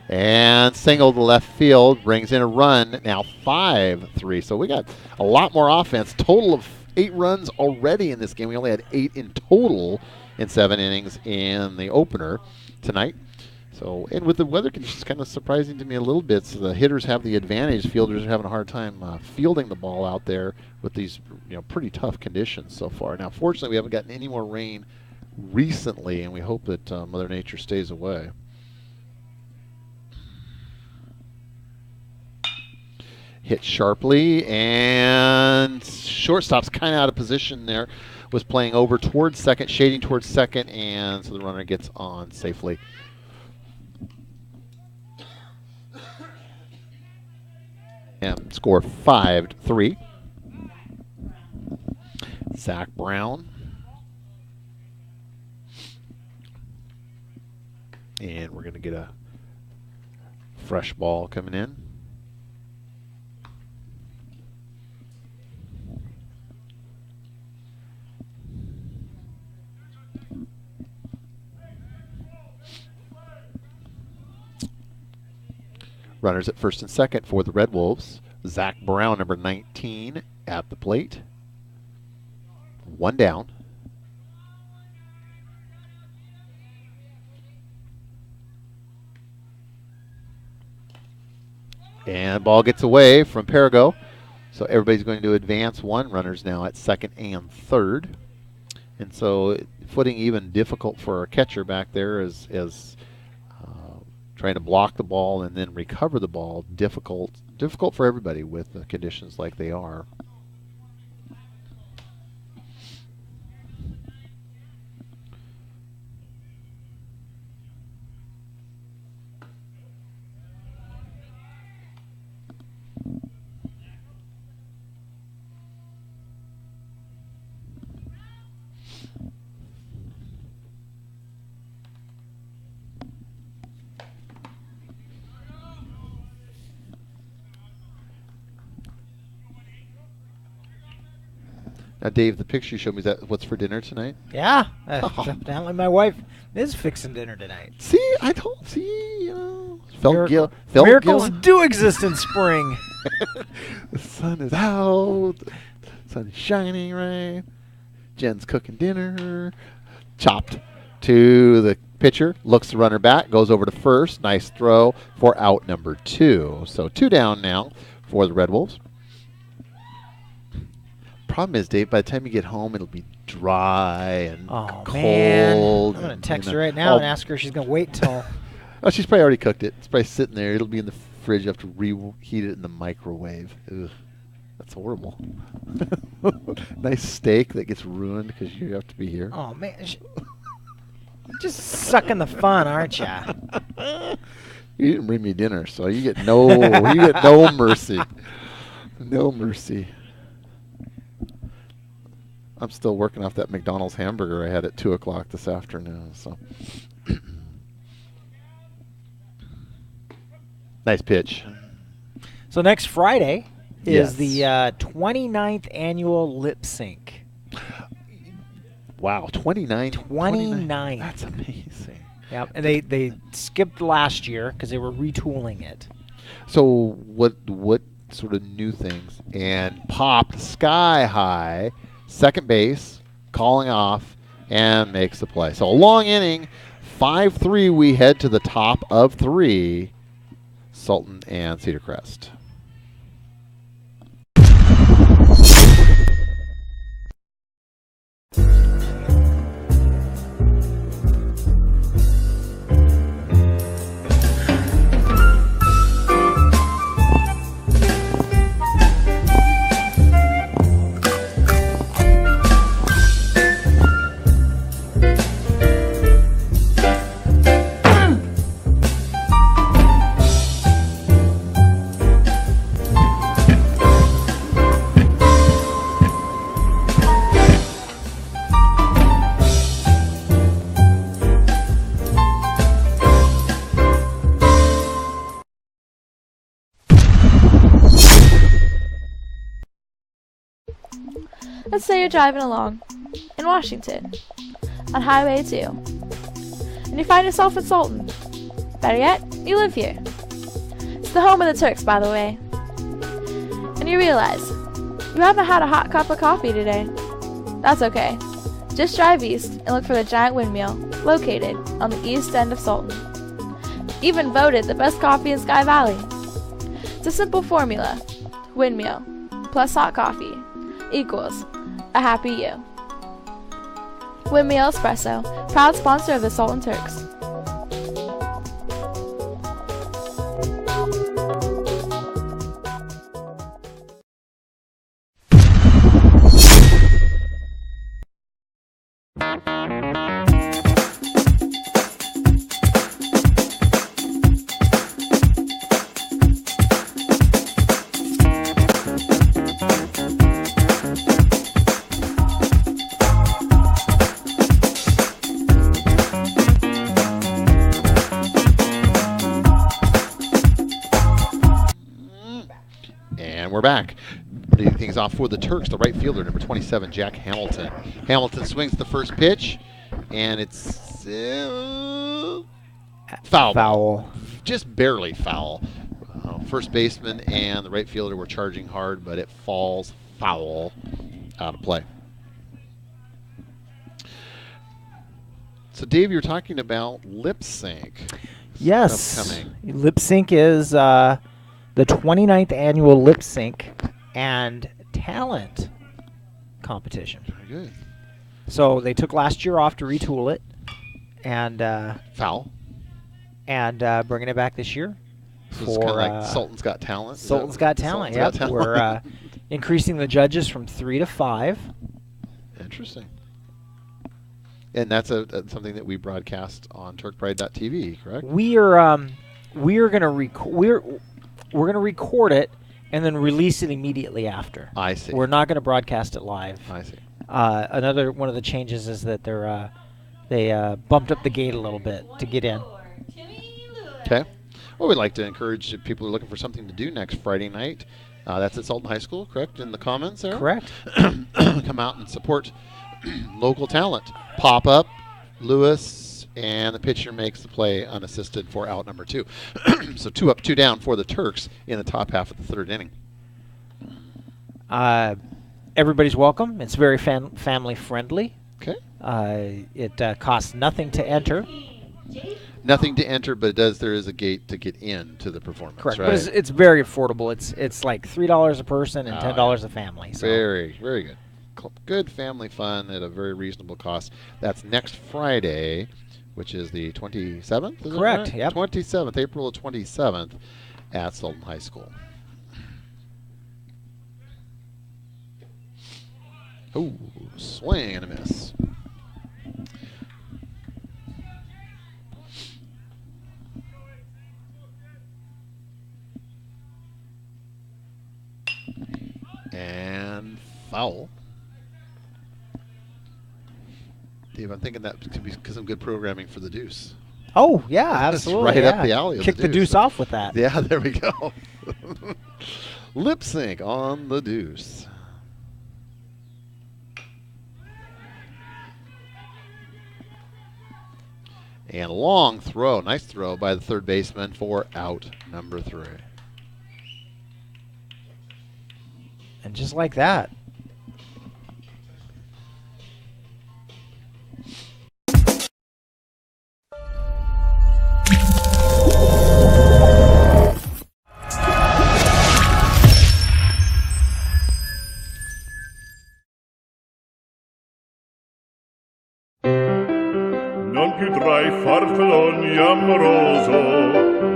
And single to left field brings in a run, now 5-3. So we got a lot more offense. Total of 8 runs already in this game. We only had 8 in total in 7 innings in the opener tonight. So, and with the weather conditions, kind of surprising to me a little bit. So the hitters have the advantage. Fielders are having a hard time fielding the ball out there with these pretty tough conditions so far. Now, fortunately, we haven't gotten any more rain recently, and we hope that Mother Nature stays away. Hit sharply, and shortstop's kind of out of position there. Was playing over towards second, shading towards second, and so the runner gets on safely. And score 5-3. Zach Brown. And we're going to get a fresh ball coming in. Runners at first and second for the Red Wolves. Zach Brown, number 19, at the plate. 1 down. And ball gets away from Perigo. So everybody's going to advance 1. Runners now at second and third. And so footing even difficult for our catcher back there as trying to block the ball and then recover the ball. Difficult for everybody with the conditions like they are. Now, Dave, the picture you showed me, is that what's for dinner tonight? Yeah. Apparently my wife is fixing dinner tonight. See, I don't see. Miracles do exist in spring. The sun is out. The sun is shining, right? Jen's cooking dinner. Chopped to the pitcher. Looks the runner back. Goes over to first. Nice throw for out number 2. So 2 down now for the Red Wolves. Problem is, Dave, by the time you get home, it'll be dry and cold. Man. I'm going to text her right now and ask her if she's going to wait till... Oh, she's probably already cooked it. It's probably sitting there. It'll be in the fridge. You have to reheat it in the microwave. Ugh, that's horrible. Nice steak that gets ruined because you have to be here. Oh, man. Just sucking the fun, aren't you? You didn't bring me dinner, so you get no mercy. No mercy. I'm still working off that McDonald's hamburger I had at 2 o'clock this afternoon. So, nice pitch. So next Friday is the 29th annual lip sync. Wow, 29. 29. That's amazing. Yep, and they skipped last year because they were retooling it. So what sort of new things? And popped sky high. Second base, calling off, and makes the play. So a long inning, 5-3. We head to the top of 3, Sultan and Cedarcrest. Let's say you're driving along in Washington on Highway 2, and you find yourself in Sultan. Better yet, you live here. It's the home of the Turks, by the way. And you realize you haven't had a hot cup of coffee today. That's okay. Just drive east and look for the giant windmill located on the east end of Sultan. Even voted the best coffee in Sky Valley. It's a simple formula. Windmill plus hot coffee equals a happy you. Windmill Espresso, proud sponsor of the Sultan Turks. We're back. Leading things off for the Turks, the right fielder, number 27, Jack Hamilton. Hamilton swings the first pitch, and it's foul. Foul. Just barely foul. First baseman and the right fielder were charging hard, but it falls foul out of play. So, Dave, you were talking about lip sync. Yes. Upcoming. Lip sync is the 29th annual lip sync and talent competition. Very good. So they took last year off to retool it and foul and bringing it back this year. So it's kind of like Sultan's Got Talent. Sultan's Got Talent. Yeah, we're increasing the judges from 3 to 5. Interesting. And that's something that we broadcast on TurkPride.tv, correct? We're gonna record it and then release it immediately after. I see. We're not gonna broadcast it live. I see. Another one of the changes is that they bumped up the gate a little bit to get in. Okay. Well, we'd like to encourage people who are looking for something to do next Friday night. That's at Sultan High School, correct? In the comments there? Correct. come out and support local talent. Pop up, Lewis, and the pitcher makes the play unassisted for out number 2. So 2 up, 2 down for the Turks in the top half of the 3rd inning. Everybody's welcome. It's very family friendly. Okay. It costs nothing to enter. Nothing to enter, but there is a gate to get into the performance. Correct, right? but it's very affordable. It's like $3 a person and $10 a family. So. Very, very good. Good family fun at a very reasonable cost. That's next Friday, which is the 27th. Is Correct. Right? Yep. 27th, April 27th, at Sultan High School. Ooh, swing and a miss. And foul. Dave, I'm thinking that could be some good programming for the deuce. Oh, yeah, absolutely. Right up the alley of Kick the the deuce. deuce off with that. Yeah, there we go. Lip sync on the deuce. And a long throw. Nice throw by the third baseman for out number 3. And just like that. Non più tra i farfalloni amoroso,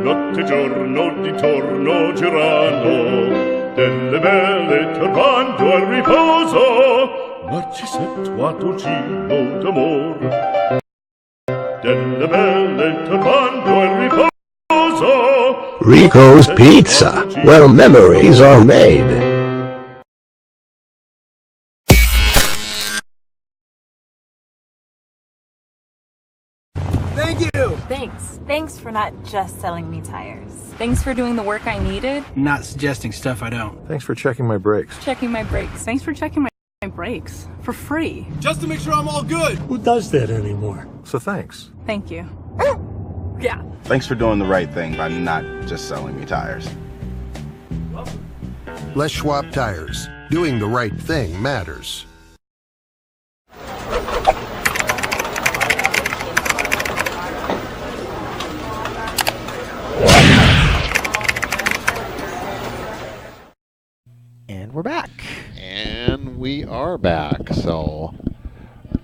notte e giorno di torno girando, delle belle turbando al riposo, Narcisetto a Tocino d'amor. Delle belle turbando al riposo, Rico's Pizza, where memories are made. Thank you! Thanks. Thanks for not just selling me tires. Thanks for doing the work I needed. Not suggesting stuff I don't. Thanks for checking my brakes. Checking my brakes. Thanks for checking my brakes. For free. Just to make sure I'm all good! Who does that anymore? So thanks. Thank you. Yeah. Thanks for doing the right thing by not just selling me tires. Les Schwab Tires. Doing the right thing matters. And we're back. And we are back. So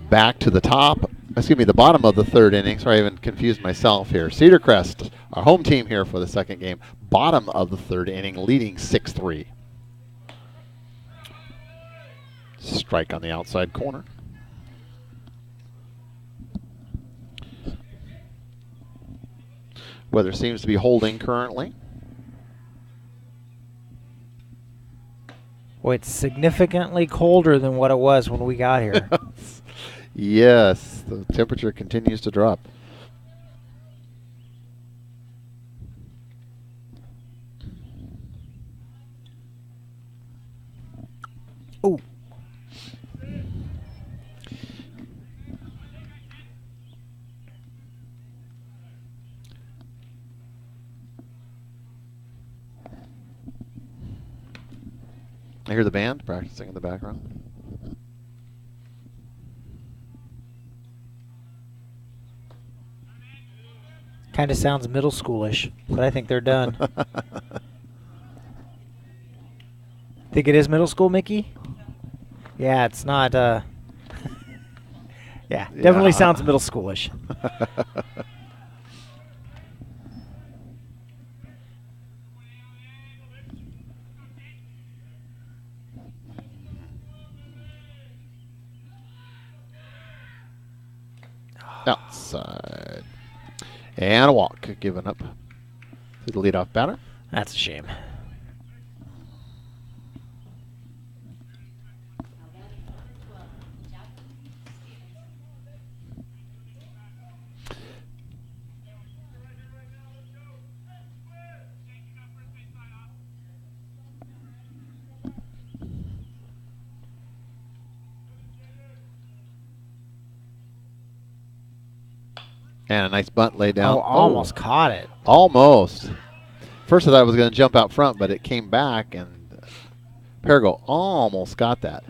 back to the the bottom of the 3rd inning. Sorry, I even confused myself here. Cedarcrest, our home team here for the 2nd game. Bottom of the 3rd inning, leading 6-3. Strike on the outside corner. Weather seems to be holding currently. Well, it's significantly colder than what it was when we got here. Yes, the temperature continues to drop. Oh. I hear the band practicing in the background. Kind of sounds middle schoolish, but I think they're done. Think it is middle school, Mickey? Yeah, it's not. Yeah, definitely sounds middle schoolish. Outside. And a walk given up to the leadoff batter. That's a shame. And a nice bunt laid down. Oh, almost caught it. Almost. First I thought it was going to jump out front, but it came back, and Perigo almost got that.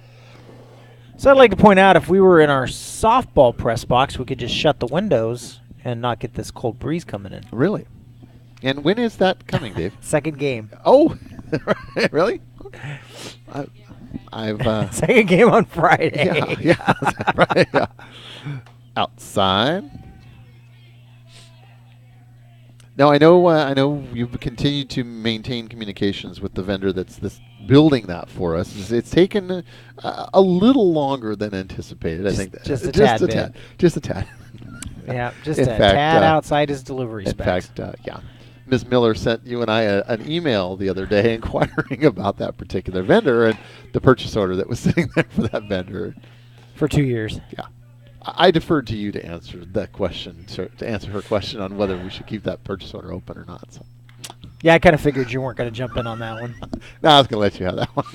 So I'd like to point out, if we were in our softball press box, we could just shut the windows and not get this cold breeze coming in. Really? And when is that coming, Dave? Second game. Oh, really? I've second game on Friday. Yeah, right. Yeah. Outside. Now I know you've continued to maintain communications with the vendor that's building that for us. It's taken a little longer than anticipated. I think just a tad. Just a tad. Yeah, just a tad outside his delivery specs. In fact, yeah. Ms. Miller sent you and I an email the other day inquiring about that particular vendor and the purchase order that was sitting there for that vendor. For 2 years. Yeah. I deferred to you to answer that question, to answer her question on whether we should keep that purchase order open or not. So. Yeah, I kind of figured you weren't going to jump in on that one. No, I was going to let you have that one.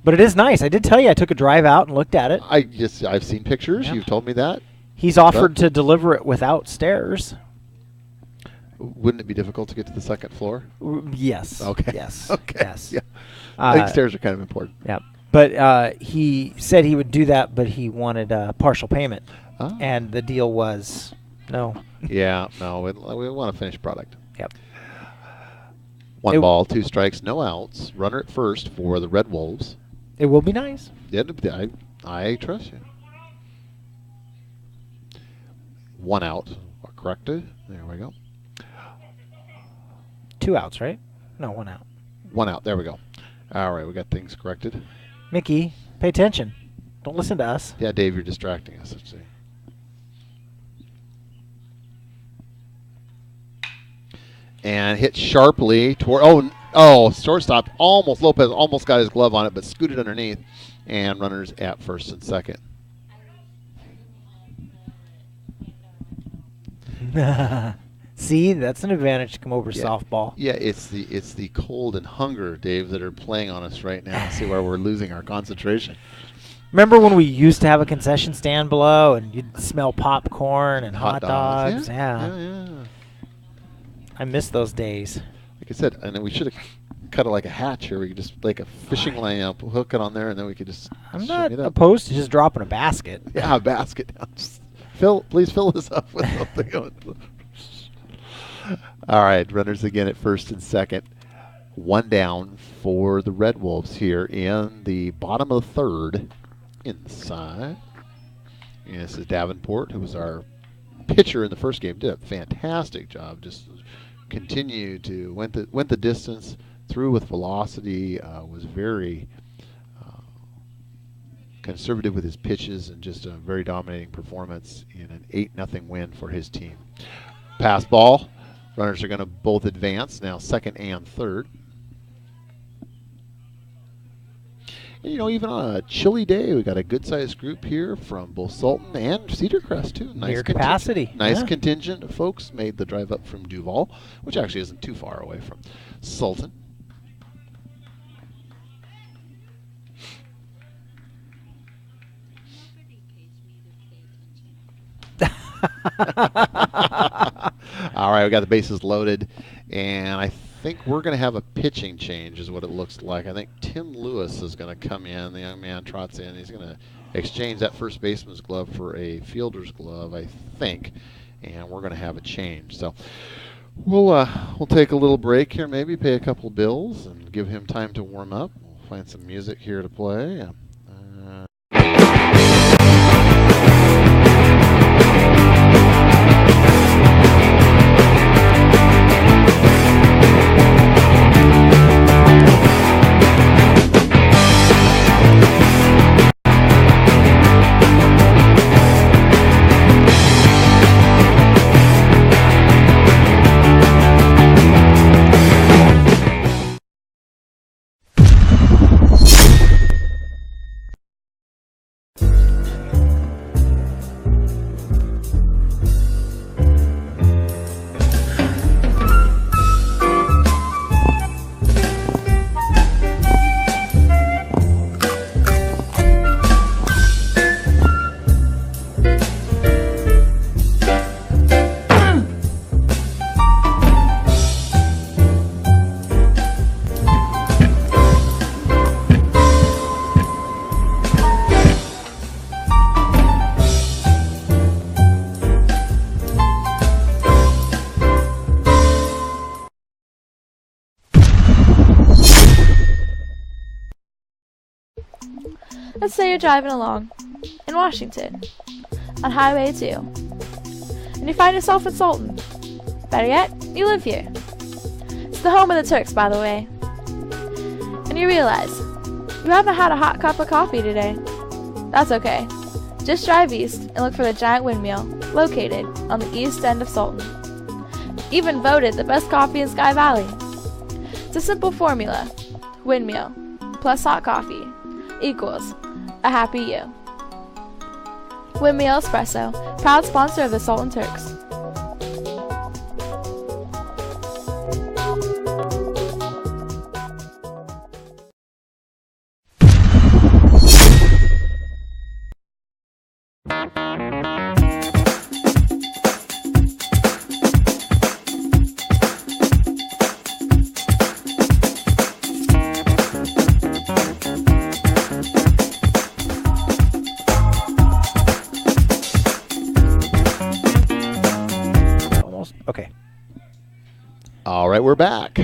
But it is nice. I did tell you I took a drive out and looked at it. I've seen pictures. Yep. You've told me that. He's offered to deliver it without stairs. Wouldn't it be difficult to get to the second floor? Yes. Okay. Yes. Okay. Yes. Yeah. I think stairs are kind of important. Yeah. But he said he would do that, but he wanted a partial payment. Oh. And the deal was no. Yeah. No, we want a finished product. Yep. One ball, 2 strikes, no outs. Runner at first for the Red Wolves. It will be nice. Yeah, I trust you. 1 out. Corrected. There we go. 2 outs, right? No, 1 out. 1 out. There we go. All right, we got things corrected. Mickey, pay attention. Don't listen to us. Yeah, Dave, you're distracting us. Let's see. And hit sharply toward. Shortstop Lopez almost got his glove on it, but scooted underneath. And runners at first and second. See, that's an advantage to come over softball. Yeah, it's the cold and hunger, Dave, that are playing on us right now. See where we're losing our concentration. Remember when we used to have a concession stand below and you'd smell popcorn and hot dogs? Yeah. I miss those days. Like I said, and then we should have cut it like a hatch here. We could just like a fishing line up, hook it on there, and then we could just. I'm not opposed to just dropping a basket. Yeah, a basket. Just please fill this up with something. All right, runners again at first and second. 1 down for the Red Wolves here in the bottom of the third. Inside. And this is Davenport, who was our pitcher in the first game. Did a fantastic job. Just continued to went the distance, threw with velocity. Was very conservative with his pitches, and just a very dominating performance in an 8-0 win for his team. Pass ball. Runners are going to both advance now, second and third. And, even on a chilly day, we got a good-sized group here from both Sultan and Cedarcrest, too. Nice capacity. Nice contingent of folks made the drive up from Duval, which actually isn't too far away from Sultan. All right, we got the bases loaded, and I think we're going to have a pitching change is what it looks like. I think Tim Lewis is going to come in. The young man trots in. He's going to exchange that first baseman's glove for a fielder's glove, I think, and we're going to have a change. So we'll take a little break here, maybe pay a couple bills and give him time to warm up. We'll find some music here to play. Let's say you're driving along in Washington on Highway 2, and you find yourself in Sultan. Better yet, you live here. It's the home of the Turks, by the way. And you realize you haven't had a hot cup of coffee today. That's okay. Just drive east and look for the giant windmill located on the east end of Sultan. Even voted the best coffee in Sky Valley. It's a simple formula. Windmill plus hot coffee equals a happy you. Windmill Espresso, proud sponsor of the Sultan Turks. Okay. All right, we're back.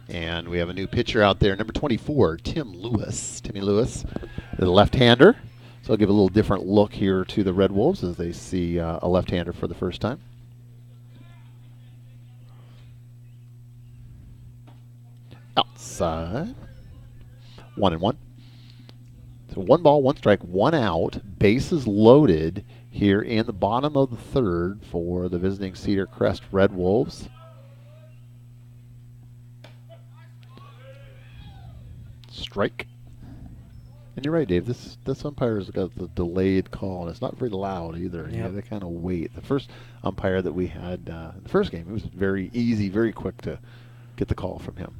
And we have a new pitcher out there, number 24, Timmy Lewis, the left-hander. So I'll give a little different look here to the Red Wolves as they see a left-hander for the first time. Outside. 1-1. So 1 ball, 1 strike, 1 out. Bases loaded here in the bottom of the third for the visiting Cedarcrest Red Wolves. Strike. And you're right, Dave. This umpire's got the delayed call, and it's not very loud either. Yep. Yeah, they kind of wait. The first umpire that we had in the first game, it was very easy, very quick to get the call from him.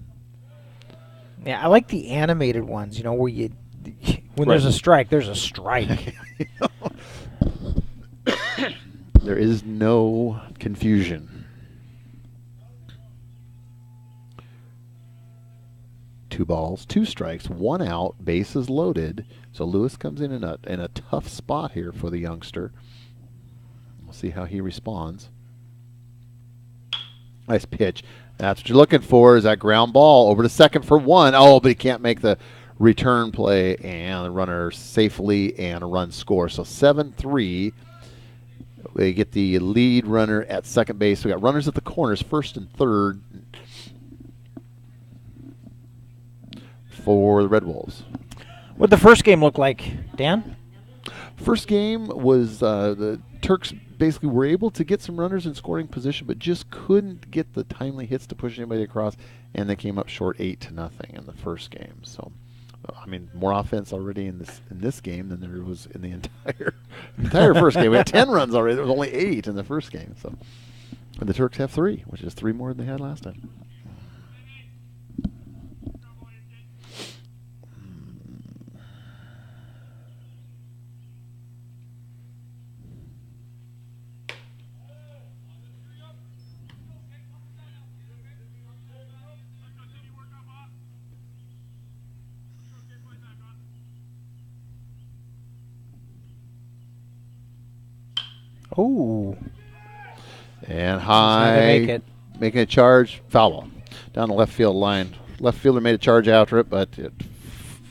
Yeah, I like the animated ones. You know, where you when Right. there's a strike, there's a strike. There is no confusion. 2 balls, 2 strikes, 1 out, bases loaded. So Lewis comes in a tough spot here for the youngster. We'll see how he responds. Nice pitch. That's what you're looking for, is that ground ball over to second for 1. Oh, but he can't make the return play, and the runner safely and a run score. So 7-3. We get the lead runner at second base. We got runners at the corners, first and third for the Red Wolves. What'd the first game look like, Dan? First game was the Turks basically were able to get some runners in scoring position, but just couldn't get the timely hits to push anybody across, and they came up short 8-0 in the first game. So, I mean, more offense already in this game than there was in the entire first game. We had 10 runs already. There was only 8 in the first game. So, and the Turks have 3, which is 3 more than they had last time. Oh. And high, making a charge, foul ball down the left field line. Left fielder made a charge after it, but it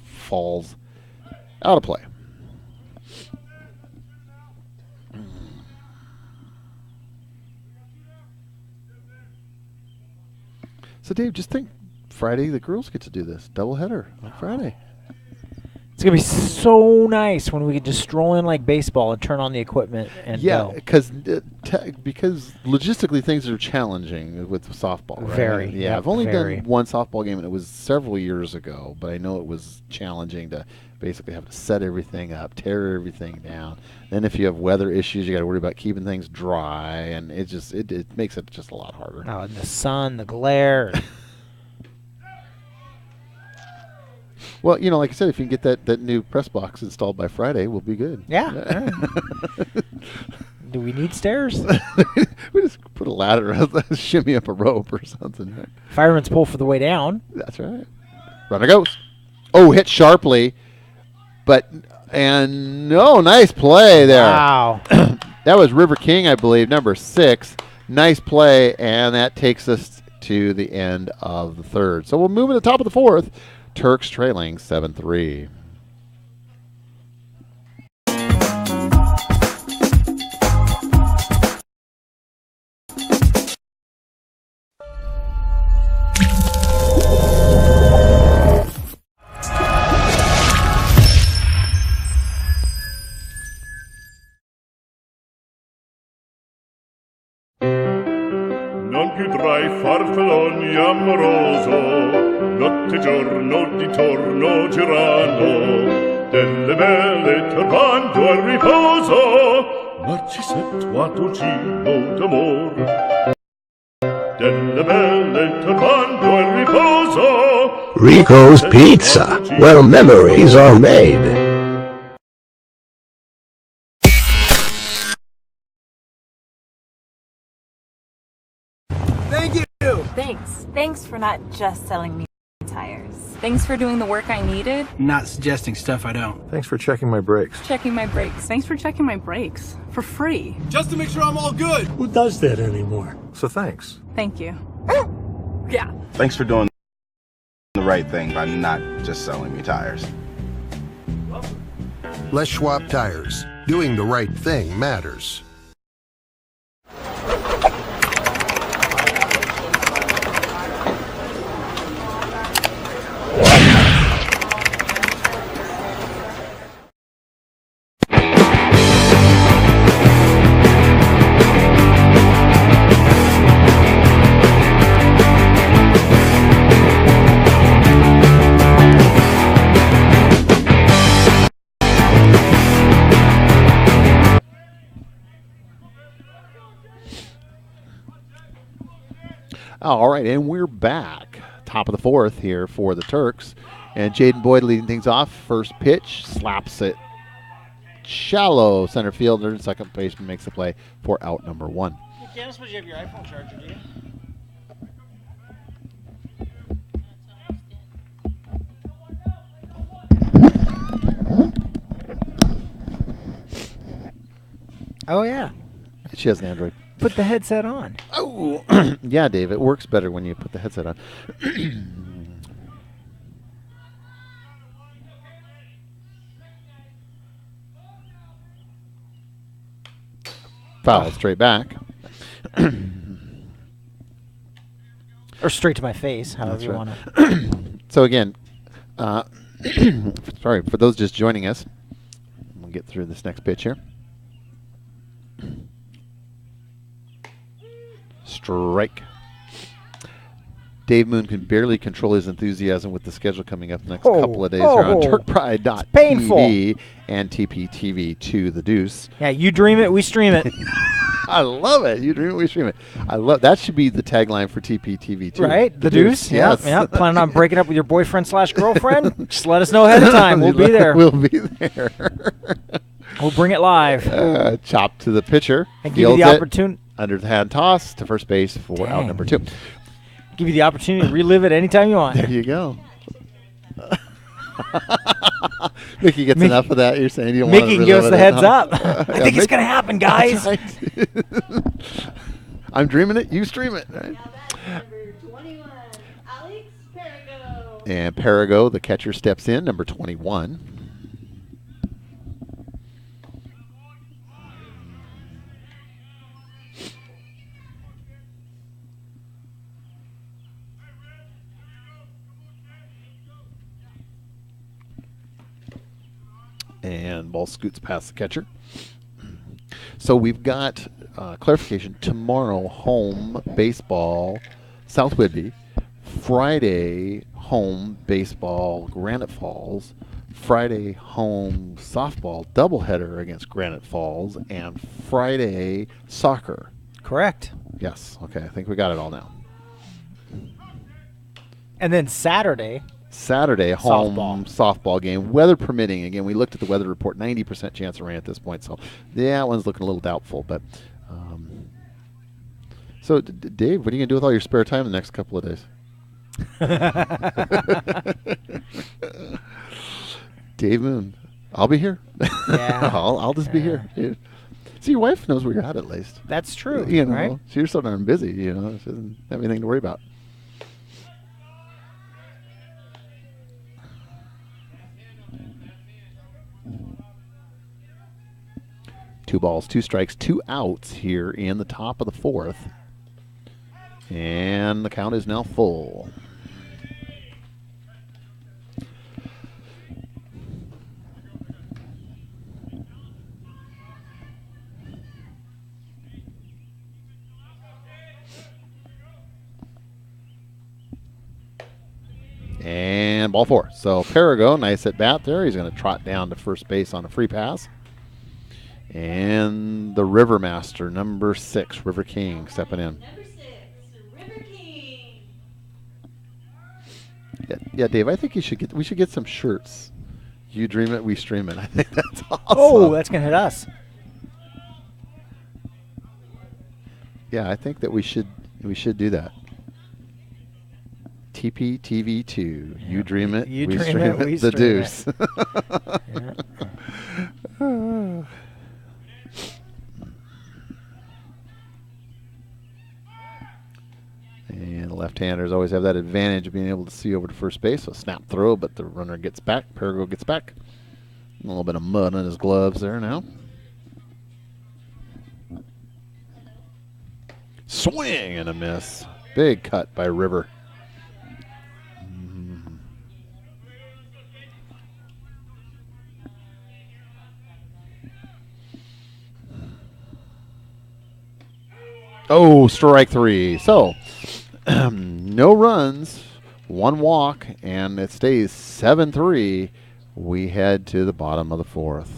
falls out of play. So, Dave, just think Friday the girls get to do this doubleheader on Friday. It's going to be so nice when we can just stroll in like baseball and turn on the equipment and go. because logistically things are challenging with softball. Right? Very. Yeah, Yep, I've only very. done one softball game, and it was several years ago. But I know it was challenging to basically have to set everything up, tear everything down. Then if you have weather issues, you got to worry about keeping things dry, and it makes it just a lot harder. Oh, and the sun, the glare. Well, like I said, if you can get that new press box installed by Friday, we'll be good. Yeah. Do we need stairs? We just put a ladder, shimmy up a rope or something. Right? Fireman's pole for the way down. That's right. Runner goes. Oh, hit sharply. No, nice play there. Wow. That was River King, I believe, number 6. Nice play, and that takes us to the end of the third. So we'll move to the top of the fourth. Turks trailing 7-3. più tra i farfalloni amoroso, notte e giorno di torno girando, delle belle turbando al riposo, Narcisetto a tuo giro d'amor. Delle belle turbando al riposo, Rico's Pizza, where memories are made. Thank you! Thanks. Thanks for not just selling me tires. Thanks for doing the work I needed. Not suggesting stuff I don't. Thanks for checking my brakes. Checking my brakes. Thanks for checking my brakes. For free. Just to make sure I'm all good! Who does that anymore? So thanks. Thank you. Yeah. Thanks for doing the right thing by not just selling me tires. Les Schwab Tires. Doing the right thing matters. All right, and we're back. Top of the fourth here for the Turks. And Jaden Boyd leading things off. First pitch, slaps it shallow center fielder. Second baseman makes the play for out number one. Hey, Ken, I suppose you have your iPhone charger, do you? Oh, yeah. She has an Android. Put the headset on. Oh, yeah, Dave. It works better when you put the headset on. Foul straight back. Or straight to my face, however That's you right. want to. So again, sorry, for those just joining us, we'll get through this next pitch here. Strike. Dave Moon can barely control his enthusiasm with the schedule coming up the next couple of days here on TurkPride.tv and TPTV2 The Deuce. Yeah, you dream it, we stream it. I love it. You dream it, we stream it. I love that. Should be the tagline for TPTV2. Right? The Deuce? Yes. Yeah. Planning on breaking up with your boyfriend/girlfriend? Just let us know ahead of time. We'll be there. We'll be there. We'll bring it live. Chop to the pitcher. And give you the opportunity. Under the hand toss to first base for out number two. Give you the opportunity to relive it anytime you want. There you go. Mickey gets enough of that. You're saying you don't want to Mickey, give us the heads up. I think it's going to happen, guys. Right. I'm dreaming it. You stream it. Right? Number 21, Alex Perigo. And Perigo, the catcher, steps in, number 21. And ball scoots past the catcher. So we've got clarification. Tomorrow, home baseball, South Whidbey. Friday, home baseball, Granite Falls. Friday, home softball doubleheader against Granite Falls. And Friday, soccer. Correct. Yes. Okay. I think we got it all now. And then Saturday, home softball game, weather permitting. Again, we looked at the weather report, 90% chance of rain at this point. So, yeah, that one's looking a little doubtful. But so, Dave, what are you going to do with all your spare time the next couple of days? Dave Moon, I'll be here. Yeah. I'll just be here. Yeah. See, your wife knows where you're at least. That's true. You know, right? so you're so darn busy. You know, she doesn't have anything to worry about. Two balls, two strikes, two outs here in the top of the fourth. And the count is now full. and ball 4. So Perigo, nice at bat there. He's going to trot down to first base on a free pass. And the River Master, number 6, River King, stepping in. Number 6, River King. Yeah, Dave, I think we should get some shirts. You dream it, we stream it. I think that's awesome. Oh, that's going to hit us. Yeah, I think that we should do that. TPTV2. Yeah. You dream it, we stream it. We the deuce. And the left-handers always have that advantage of being able to see over to first base. So snap throw, but the runner gets back. Perigo gets back. A little bit of mud on his gloves there now. Swing and a miss. Big cut by River. Oh, strike 3. So, no runs, 1 walk, and it stays 7-3. We head to the bottom of the 4th.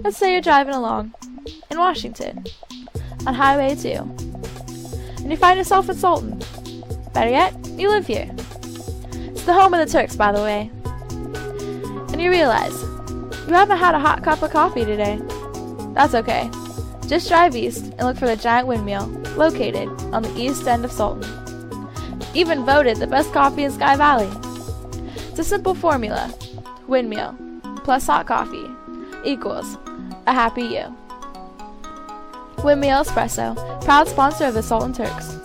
Let's say you're driving along in Washington on Highway 2, and you find yourself in Sultan. Better yet, you live here. It's the home of the Turks, by the way. And you realize you haven't had a hot cup of coffee today. That's okay. Just drive east and look for the giant windmill located on the east end of Sultan. Even voted the best coffee in Sky Valley. It's a simple formula. Windmill plus hot coffee equals a happy you. Windmill Espresso, proud sponsor of the Sultan Turks.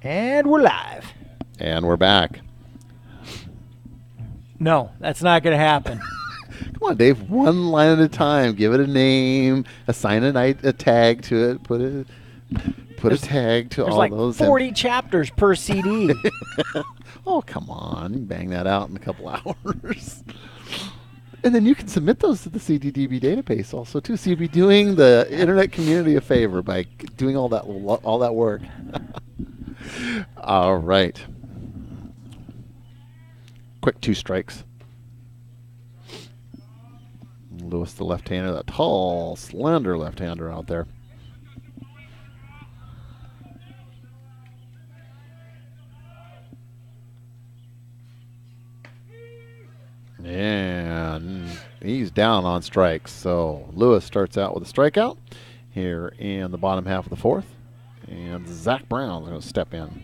And we're live. And we're back. No, that's not going to happen. Come on, Dave. One line at a time. Give it a name. Assign a tag to it. Put a tag to all like those. There's like 40 chapters per CD. Oh, come on. You can bang that out in a couple hours. And then you can submit those to the CDDB database also, too. So you'll be doing the internet community a favor by doing all that work. All right. Quick 2 strikes. Lewis, the left-hander, that tall, slender left-hander out there. And he's down on strikes. So Lewis starts out with a strikeout here in the bottom half of the 4th. And Zach Brown's going to step in.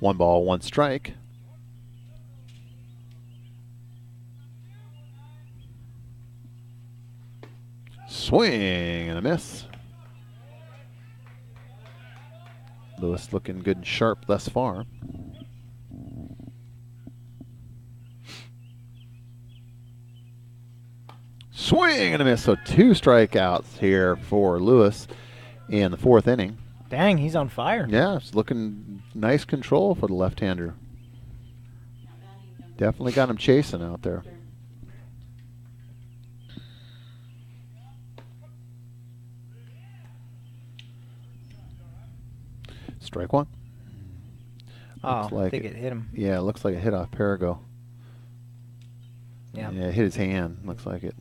1 ball, 1 strike. Swing and a miss. Lewis looking good and sharp thus far. Swing and a miss. So 2 strikeouts here for Lewis in the 4th inning. Dang, he's on fire. Yeah, it's looking nice control for the left-hander. Definitely got him chasing out there. Strike 1. Oh, like I think it hit him. Yeah, it looks like it hit off Perigo. Yeah. Yeah, it hit his hand. Looks like it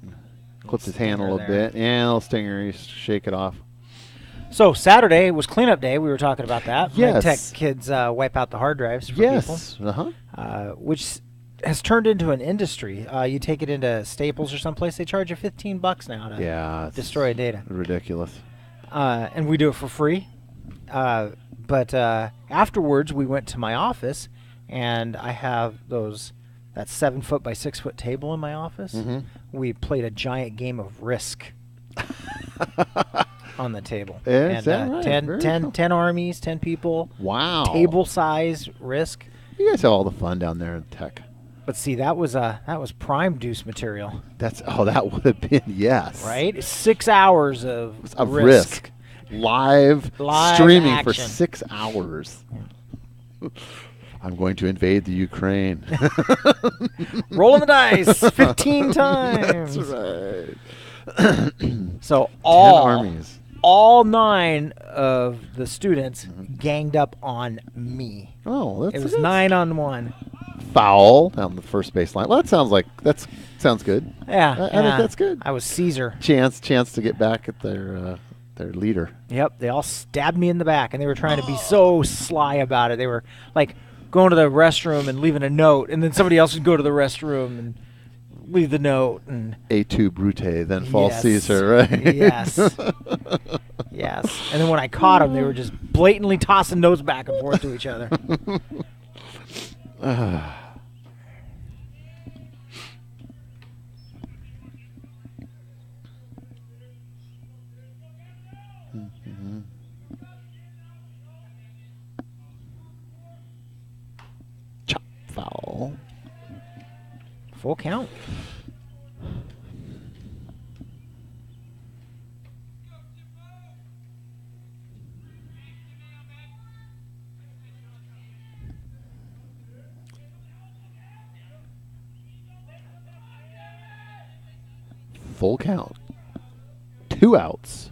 clipped his hand a Stinger little there. bit. Yeah, a little stinger. He's shake it off. So Saturday was cleanup day. We were talking about that. Yes. Tech kids wipe out the hard drives for Yes. people. Which has turned into an industry. You take it into Staples or someplace, they charge you $15 now to It's destroy data. ridiculous. And we do it for free. But afterwards, we went to my office, and I have that 7-foot by 6-foot table in my office. Mhm. We played a giant game of Risk on the table. Is and that right? 10, Very 10, cool. 10 armies, 10 people. Wow. Table size Risk. You guys have all the fun down there in Tech. But see, that was prime deuce material. That would have been yes. Right? 6 hours of Risk. Live streaming for action. 6 hours. I'm going to invade the Ukraine. Rolling the dice 15 times. That's right. So 10 all armies. all 9 of the students ganged up on me. Oh, It was 9 on 1. Foul down the first baseline. Well, that sounds good. Yeah, I think that's good. I was Caesar. Chance to get back at their leader. Yep, they all stabbed me in the back, and they were trying to be so sly about it. They were like going to the restroom and leaving a note, and then somebody else would go to the restroom and leave the note. And Et tu Brute, then false Yes. Caesar, right? Yes. Yes. And then when I caught them, they were just blatantly tossing notes back and forth to each other. Chop foul. Full count. Full count. 2 outs.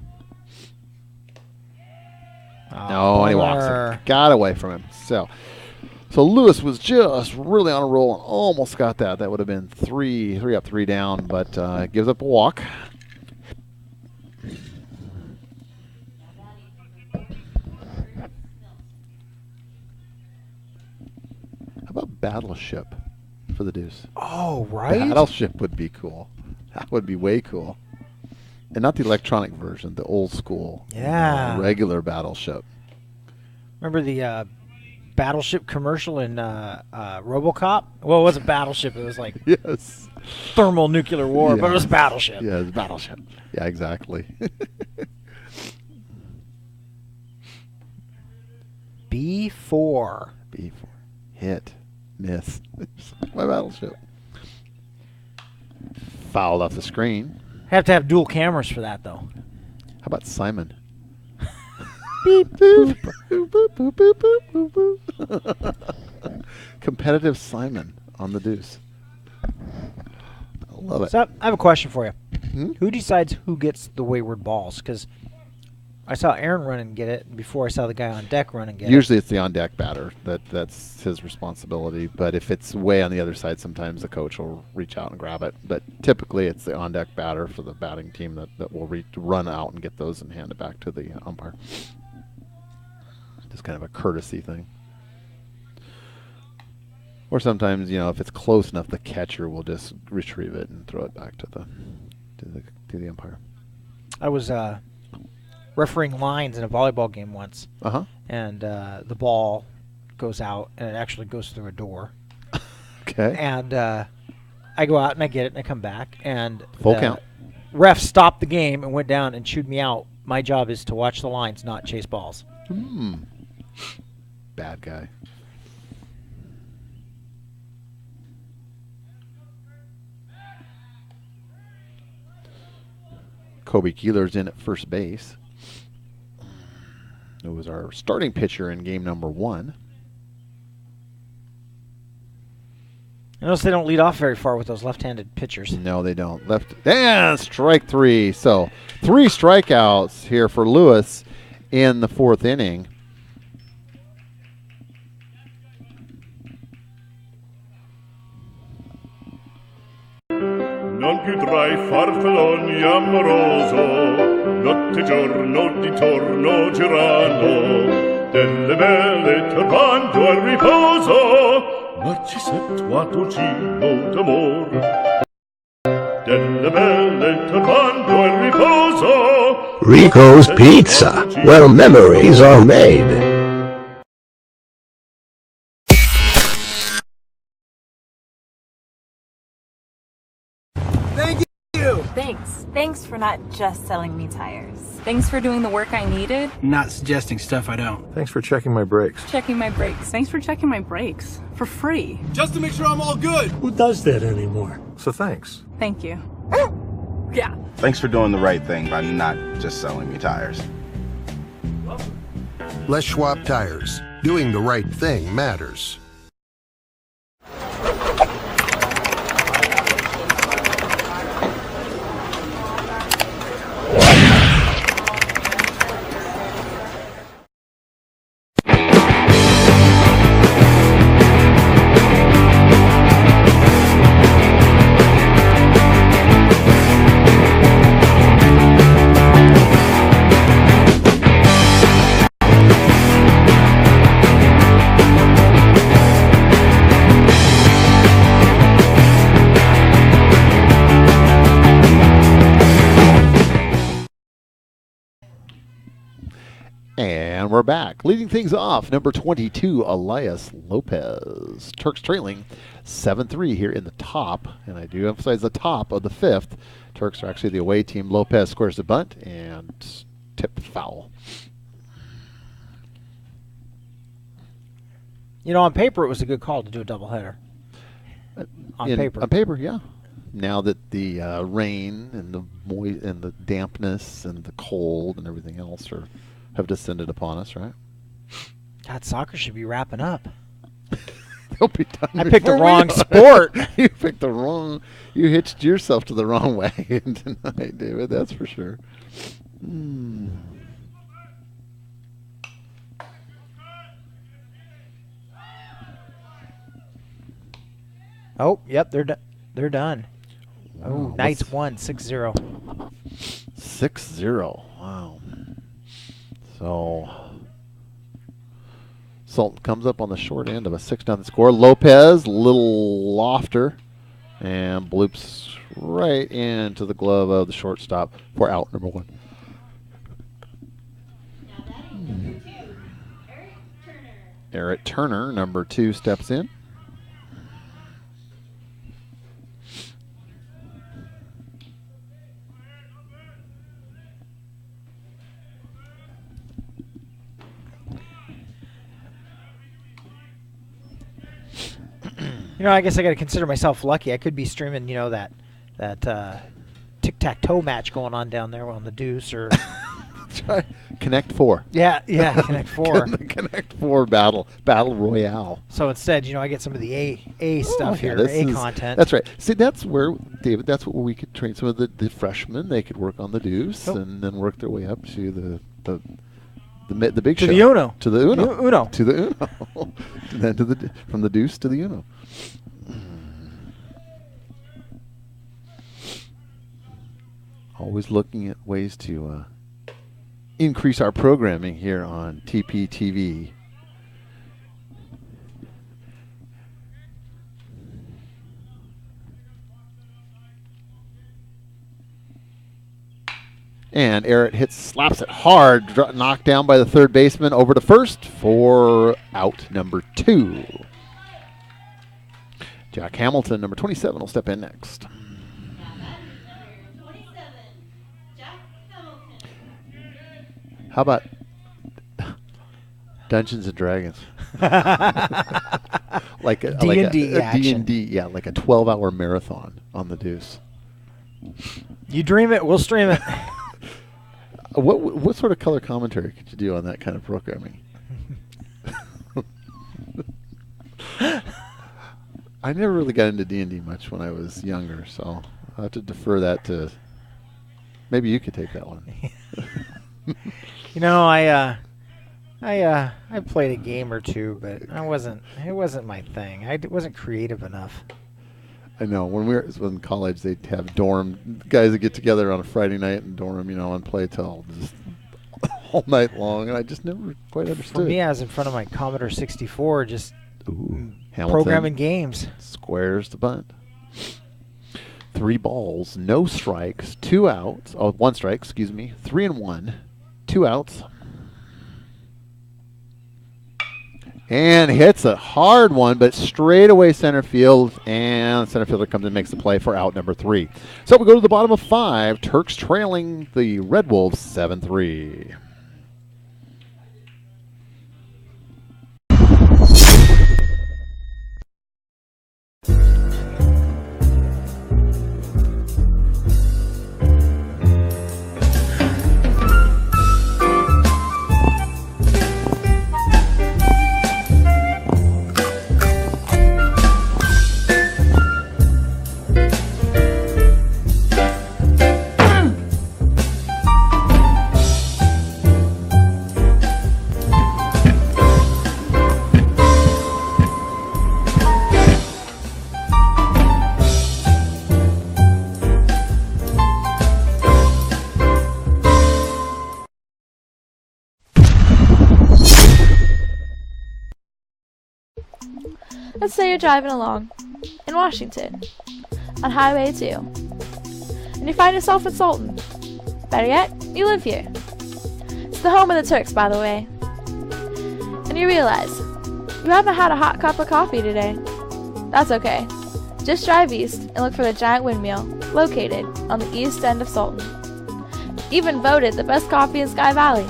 No, and he walks bummer. it. Got away from him. So Lewis was just really on a roll and almost got that. That would have been 3 up, 3 down, but gives up a walk. How about Battleship for the deuce? Oh, right. Battleship would be cool. That would be way cool. And not the electronic version, the old school. Yeah. Regular Battleship. Remember the Battleship commercial in RoboCop? Well, it wasn't Battleship. It was like Yes. thermal nuclear war, but it was Battleship. Yeah, it's Battleship. Yeah, exactly. B4. B4. Hit. Miss. My Battleship. Fouled off the screen. Have to have dual cameras for that, though. How about Simon? Beep, boop, boop, boop, boop, boop, boop, boop, boop. Competitive Simon on the deuce. I love it. So I have a question for you. Hmm? Who decides who gets the wayward balls? Because I saw Aaron run and get it before I saw the guy on deck run and get Usually it's the on-deck batter. That's his responsibility. But if it's way on the other side, sometimes the coach will reach out and grab it. But typically it's the on-deck batter for the batting team that will run out and get those and hand it back to the umpire. Just kind of a courtesy thing. Or sometimes, if it's close enough, the catcher will just retrieve it and throw it back to the umpire. I was refereeing lines in a volleyball game once. Uh-huh. And the ball goes out, and it actually goes through a door. Okay. And I go out and I get it, and I come back, and Full the count. ref stopped the game and went down and chewed me out. My job is to watch the lines, not chase balls. Bad guy. Kobe Keeler's in at first base. It was our starting pitcher in game number 1. I notice they don't lead off very far with those left-handed pitchers. No, they don't. Left and strike 3. So 3 strikeouts here for Lewis in the 4th inning. Non più tra i farfalloni amoroso, notte e giorno di torno girano, delle belle turbando al riposo, Narcisetto a dolcino d'amor. Delle belle turbando al riposo, Rico's Pizza, where memories are made. Thank you! Thanks. Thanks for not just selling me tires. Thanks for doing the work I needed. Not suggesting stuff I don't. Thanks for checking my brakes. Checking my brakes. Thanks for checking my brakes. For free. Just to make sure I'm all good. Who does that anymore? So thanks. Thank you. Yeah. Thanks for doing the right thing by not just selling me tires. Les Schwab Tires. Doing the right thing matters. And we're back. Leading things off, number 22, Elias Lopez. Turks trailing 7-3 here in the top. And I do emphasize the top of the 5th. Turks are actually the away team. Lopez squares the bunt and tipped foul. You know, on paper, it was a good call to do a doubleheader. On paper, yeah. Now that the rain and the dampness and the cold and everything else have descended upon us, right? God, soccer should be wrapping up. They'll be done. I picked the before we wrong know it. sport. You picked the wrong. You hitched yourself to the wrong wagon tonight, David. That's for sure. Oh, yep, they're done. Wow, Oh, Knights won 6-0. 6-0. Wow. So Sultan comes up on the short end of a 6-0 score. Lopez, little lofter, and bloops right into the glove of the shortstop for out number 1. Eric Turner, number 2, steps in. You know, I guess I got to consider myself lucky. I could be streaming, you know, that tic-tac-toe match going on down there on the Deuce or Connect 4. Yeah, Connect 4. Connect 4 battle royale. So instead, you know, I get some of the A stuff here, content. That's right. See, that's where, David, that's where we could train some of the freshmen. They could work on the Deuce and then work their way up to the big show. To the Uno. To the Uno. Uno. To the Uno. And then from the Deuce to the Uno. Always looking at ways to increase our programming here on TPTV. And Errett slaps it hard, knocked down by the third baseman over to first for out number 2. Jack Hamilton, number 27, will step in next. How about Dungeons and Dragons? like a D&D action. D&D, yeah, like a 12-hour marathon on the deuce. You dream it, we'll stream it. What sort of color commentary could you do on that kind of programming? I never really got into D&D much when I was younger, so I'll have to defer that to. Maybe you could take that one. You know, I played a game or two, but it wasn't my thing. I wasn't creative enough. I know. When we were in college, they'd have dorm guys that get together on a Friday night in dorm, and play till just all night long, and I just never quite understood. For me, I was in front of my Commodore 64, just Hamilton, programming games. Squares to bunt. 3 balls, no strikes, 2 outs. Oh, 1 strike, excuse me. 3 and 1, 2 outs. And hits a hard one, but straight away center field, and center fielder comes and makes the play for out number 3. So we go to the bottom of 5. Turks trailing the Red Wolves 7-3. Let's say you're driving along in Washington on Highway 2, and you find yourself in Sultan. Better yet, you live here. It's the home of the Turks, by the way. And you realize you haven't had a hot cup of coffee today. That's okay. Just drive east and look for the giant windmill located on the east end of Sultan. Even voted the best coffee in Sky Valley.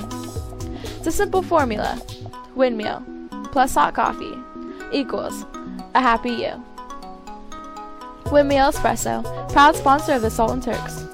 It's a simple formula. Windmill plus hot coffee equals a happy you. Windmill Espresso, proud sponsor of the Sultan Turks.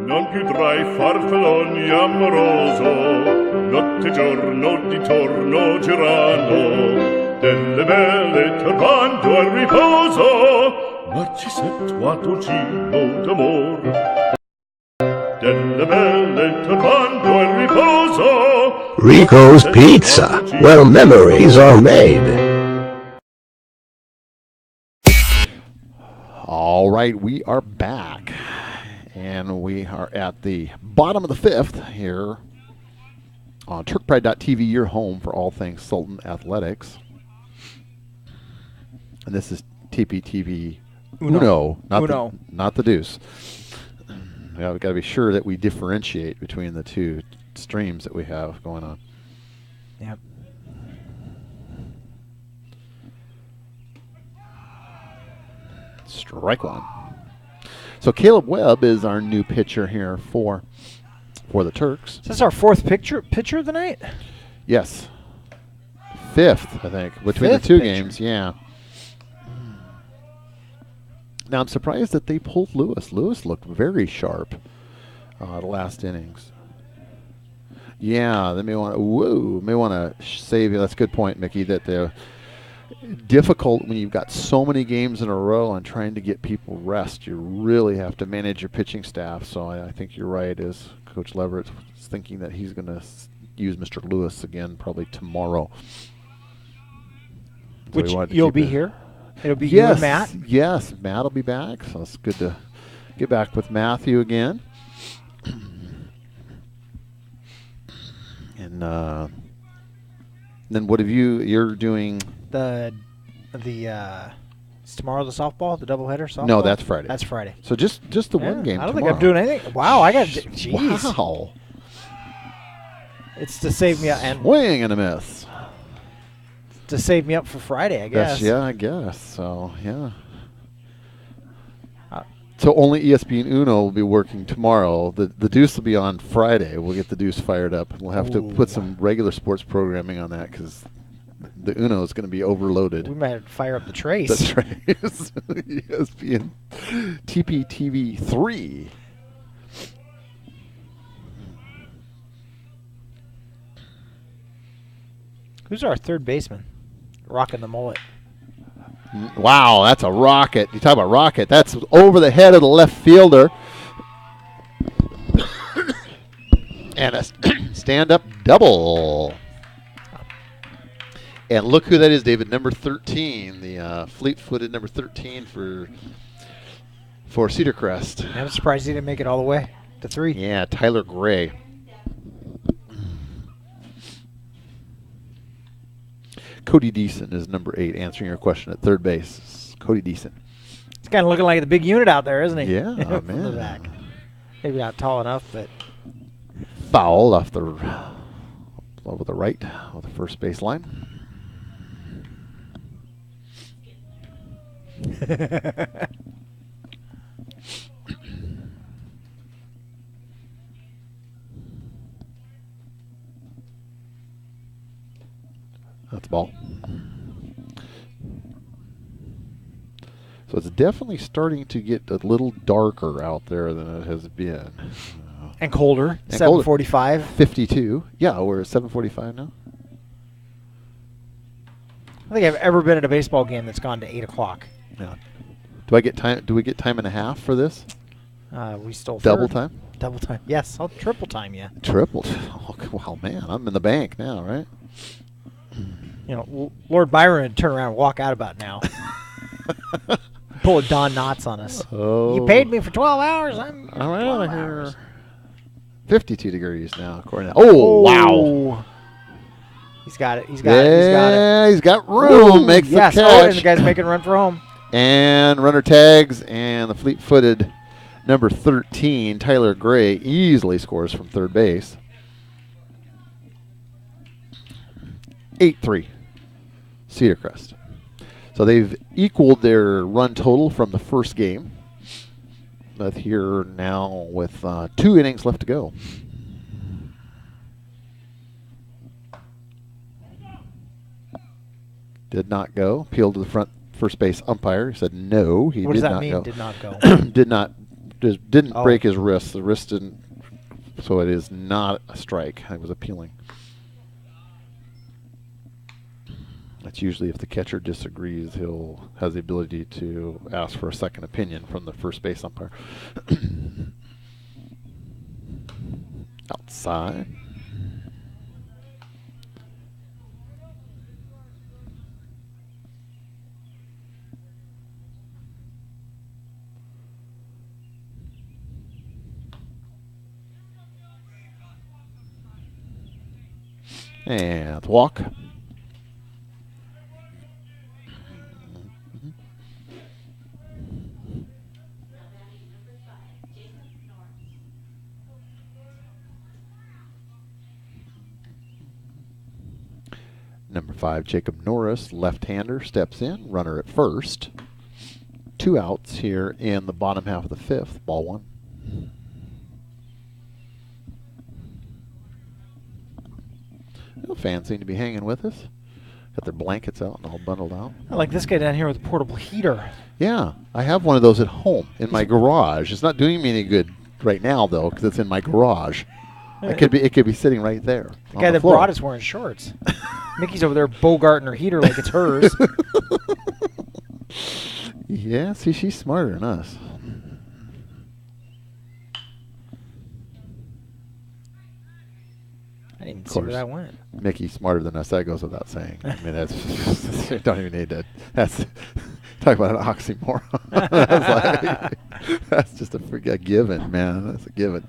Non più tra i farfalloni amoroso, notte e giorno di torno girano, delle belle turbando al riposo, ma ci sento a dolcino d'amor. Delle belle turbando al riposo, Rico's Pizza, where memories are made. All right, we are back. And we are at the bottom of the 5th here on TurkPride.tv, your home for all things Sultan Athletics. And this is TPTV Uno, not the Deuce. We've got to be sure that we differentiate between the two streams that we have going on. Yep. Strike one. So Caleb Webb is our new pitcher here for the Turks. Is this our 4th pitcher of the night? Yes. 5th, I think, between the two games. Yeah. Now, I'm surprised that they pulled Lewis. Lewis looked very sharp the last innings. Yeah, they may want to save you. That's a good point, Mickey, that they're difficult when you've got so many games in a row and trying to get people rest. You really have to manage your pitching staff. So I think you're right, as Coach Leverett is thinking that he's going to use Mr. Lewis again probably tomorrow. So which you'll be here? It'll be you and Matt? Yes, Matt will be back. So it's good to get back with Matthew again. And then what have you're doing? It's tomorrow the softball, the doubleheader softball? No, that's Friday. That's Friday. So just the one game I don't tomorrow. think I'm doing anything. Wow, I got jeez. Wow. It's to save me and swing and a miss. To save me up for Friday, I guess. Yeah, I guess. So, yeah. So only ESPN Uno will be working tomorrow. The Deuce will be on Friday. We'll get the Deuce fired up. We'll have to put some regular sports programming on that because the Uno is going to be overloaded. We might fire up the Trace. The Trace. ESPN TPTV 3. Who's our third baseman? Rocking the mullet. Wow, that's a rocket. You talk about rocket. That's over the head of the left fielder. And a stand-up double. And look who that is, David. Number 13, the fleet-footed number 13 for Cedarcrest. I'm surprised he didn't make it all the way to 3. Yeah, Tyler Gray. Cody Deason is number 8, answering your question at third base. Cody Deason. He's kind of looking like the big unit out there, isn't he? Yeah, From man. the back. Maybe not tall enough, but Foul off the over the right of the first base line. That's ball. So it's definitely starting to get a little darker out there than it has been. And colder. 7:45. 52. Yeah, we're at 7:45 now. I think I've ever been at a baseball game that's gone to 8 o'clock. Yeah. Do I get time? Do we get time and a half for this? We stole double third. time. Double time. Yes, I'll triple time you. Triple. Oh, well, man, I'm in the bank now, right? You know, Lord Byron would turn around and walk out about now. Pull a Don Knotts on us. Oh. You paid me for 12 hours. I'm out of here. 52 degrees now, according to. Oh, wow. He's got it. He's got it. He's got it. Yeah, he's got room. Ooh, Makes yes. the catch. Oh, and the guy's making a run for home. And runner tags, and the fleet-footed number 13, Tyler Gray, easily scores from third base. 8-3, Cedarcrest. So they've equaled their run total from the first game. But here now with 2 innings left to go. Did not go. Appealed to the first base umpire. He said no. He what did does that not mean? go. Did not go. Didn't break his wrist. The wrist didn't. So it is not a strike. I was appealing. That's usually if the catcher disagrees, he'll has the ability to ask for a second opinion from the first base umpire. Outside. And walk. Number 5, Jacob Norris, left-hander, steps in. Runner at first. 2 outs here in the bottom half of the 5th. Ball 1. No fans seem to be hanging with us. Got their blankets out and all bundled out. I like this guy down here with a portable heater. Yeah, I have one of those at home in my garage. It's not doing me any good right now though, because it's in my garage. It could be sitting right there. The guy that brought us wearing shorts. Mickey's over there bogarting her heater like it's hers. Yeah, see, she's smarter than us. I didn't see where that went. Mickey's smarter than us. That goes without saying. I mean, that's don't even need to. That's talk about an oxymoron. That's just a given, man. That's a given.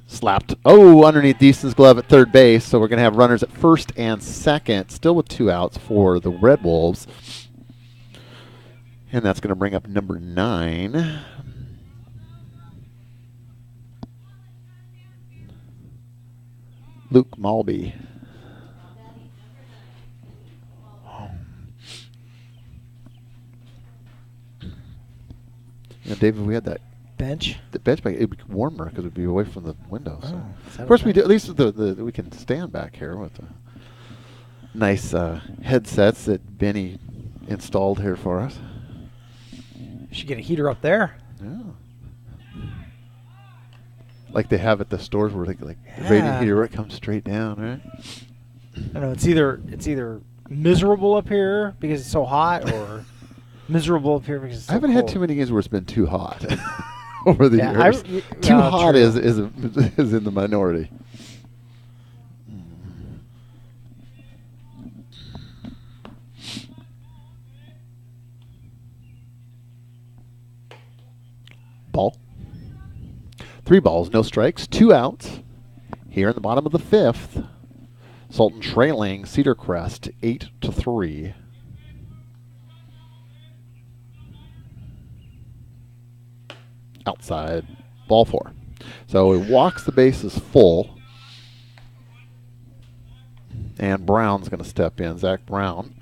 Slapped. Oh, underneath Deason's glove at third base. So we're going to have runners at first and second, still with 2 outs for the Red Wolves. And that's going to bring up number 9. Luke Malby. David, we had that bench. The bench, it'd be warmer because it'd be away from the window. So. Oh, Of course, we do. At least we can stand back here with the nice headsets that Benny installed here for us. Should get a heater up there. Yeah. Like they have at the stores where the radiant heater where it comes straight down, right? I know it's either miserable up here because it's so hot, or miserable up here because it's so I haven't cold. had too many games where it's been too hot over the years. Too well, hot true. is in the minority. Ball. 3 balls, no strikes, 2 outs. Here in the bottom of the 5th, Sultan trailing Cedarcrest 8-3. Outside, ball 4. So he walks the bases full. And Brown's going to step in, Zach Brown.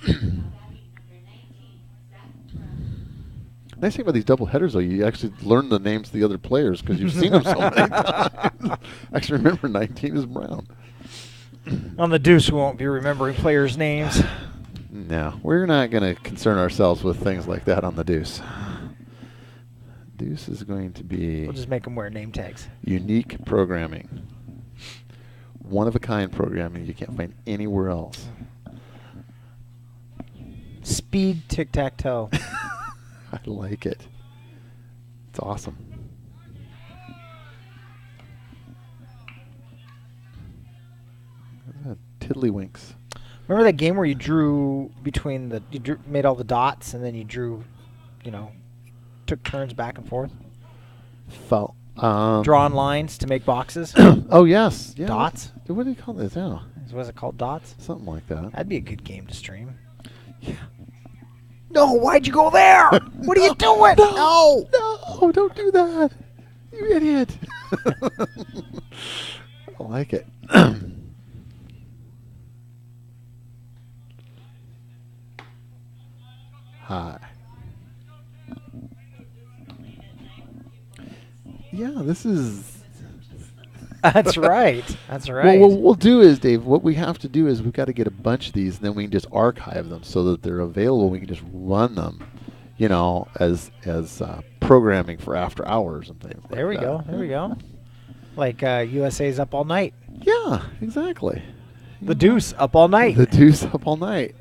Nice thing about these double headers, though, you actually learn the names of the other players because you've seen them so many times. I actually remember 19 is Brown. On the deuce, we won't be remembering players' names. No, we're not going to concern ourselves with things like that on the deuce. Deuce is going to be... We'll just make them wear name tags. Unique programming. One-of-a-kind programming you can't find anywhere else. Speed tic-tac-toe. I like it. It's awesome. Tiddlywinks. Remember that game where you drew between made all the dots and then you drew, took turns back and forth? Drawing lines to make boxes? Oh, yes. Yeah. Dots? What do you call this now? Was it called dots? Something like that. That'd be a good game to stream. Yeah. No, why'd you go there? What are you doing? No, don't do that. You idiot. I like it. Hi. Yeah, this is... That's right. That's right. Well, what we'll do is, Dave, what we have to do is we've got to get a bunch of these, and then we can just archive them so that they're available. We can just run them, as programming for after hours and things like that. There we go. There we go. Like USA's Up All Night. Yeah, exactly. The Deuce Up All Night. The Deuce Up All Night.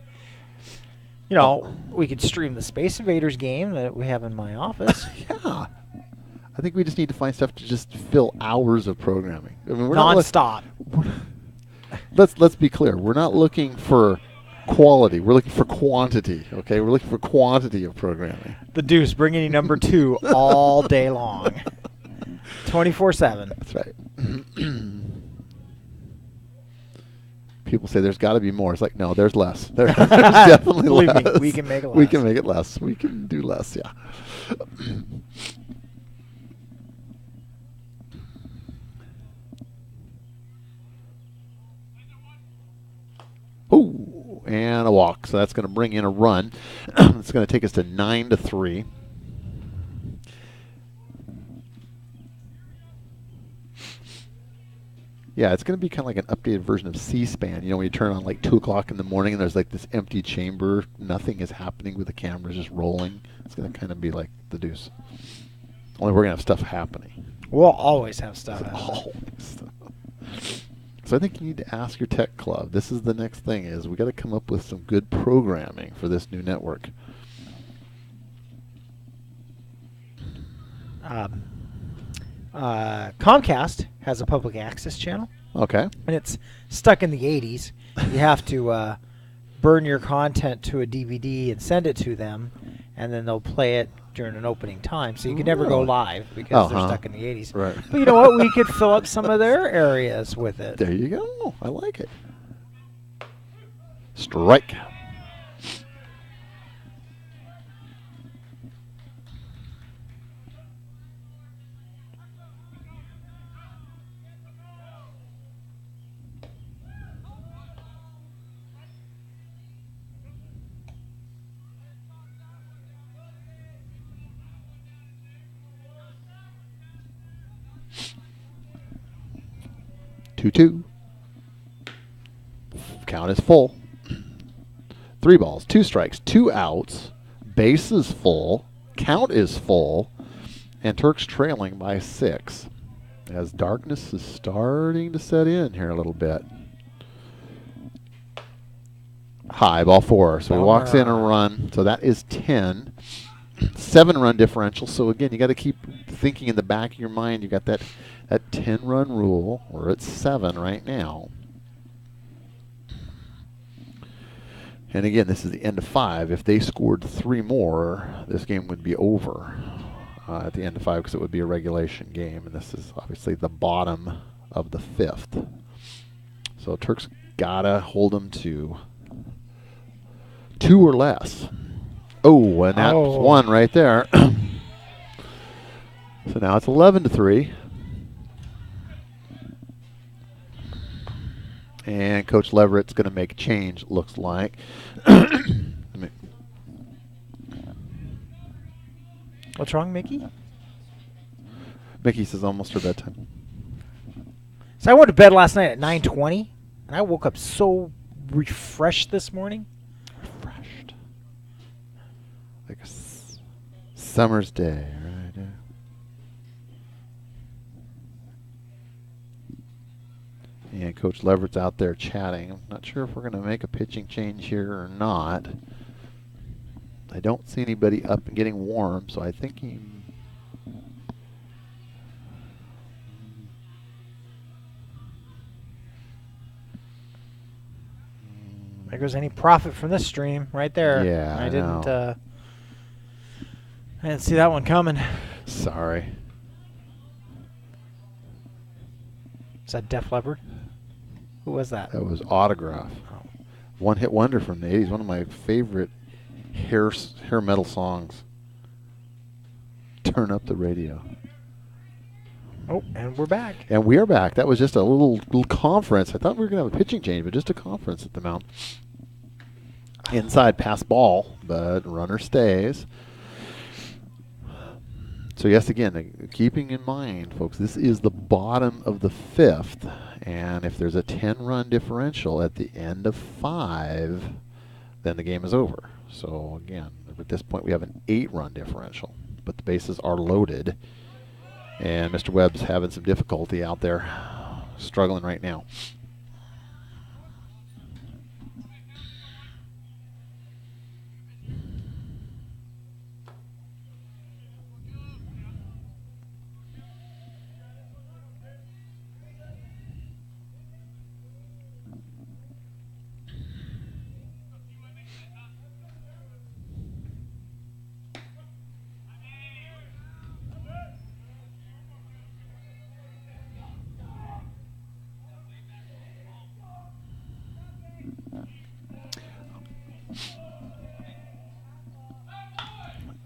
We could stream the Space Invaders game that we have in my office. Yeah. I think we just need to find stuff to just fill hours of programming. I mean, we're non-stop. Let's be clear. We're not looking for quality. We're looking for quantity. Okay, we're looking for quantity of programming. The Deuce, bringing you number 2 all day long, 24/7. That's right. People say there's got to be more. It's like, no, there's less. There's definitely Believe less. me, we can make it less. We can make it less. We can do less. Yeah. Oh, and a walk. So that's going to bring in a run. It's going to take us to 9-3. Yeah, it's going to be kind of like an updated version of C-SPAN. You know, when you turn on like 2 o'clock in the morning and there's like this empty chamber, nothing is happening with the cameras just rolling. It's going to kind of be like the Deuce. Only we're going to have stuff happening. We'll always have stuff. Always. So I think you need to ask your tech club. This is the next thing: is we got to come up with some good programming for this new network. Comcast has a public access channel. Okay. And it's stuck in the 80s. You have to burn your content to a DVD and send it to them, and then they'll play it during an opening time. So you can never go live because they're stuck in the 80s. Right. But you know what? We could fill up some of their areas with it. There you go. I like it. Strike. Two. Count is full. 3 balls, 2 strikes, 2 outs. Base is full. Count is full. And Turk's trailing by 6. As darkness is starting to set in here a little bit. High, ball 4. So he walks in a run. So that is 10. 7-run differential. So again, you got to keep thinking in the back of your mind. You got that 10-run rule. We're at 7 right now. And again, this is the end of 5. If they scored 3 more, this game would be over at the end of 5 because it would be a regulation game. And this is obviously the bottom of the 5th. So Turk's got to hold them to 2 or less. Oh, and that's 1 right there. So now it's 11-3. And Coach Leverett's going to make a change, looks like. What's wrong, Mickey? Mickey says almost her bedtime. So I went to bed last night at 9:20, and I woke up so refreshed this morning. Refreshed. Like a summer's day, right? And Coach Leverett's out there chatting. I'm not sure if we're going to make a pitching change here or not. I don't see anybody up and getting warm, so I think he... There goes any profit from this stream right there. Yeah, I didn't see that one coming. Sorry. Is that Def Leppard? Who was that? That was Autograph. Oh. One-hit wonder from the 80s. One of my favorite hair metal songs. Turn up the radio. Oh, and we're back. And we are back. That was just a little conference. I thought we were going to have a pitching change, but just a conference at the mound. Inside pass ball, but runner stays. So yes, again, keeping in mind, folks, this is the bottom of the 5th, and if there's a 10-run differential at the end of 5, then the game is over. So again, at this point, we have an 8-run differential, but the bases are loaded, and Mr. Webb's having some difficulty out there, struggling right now.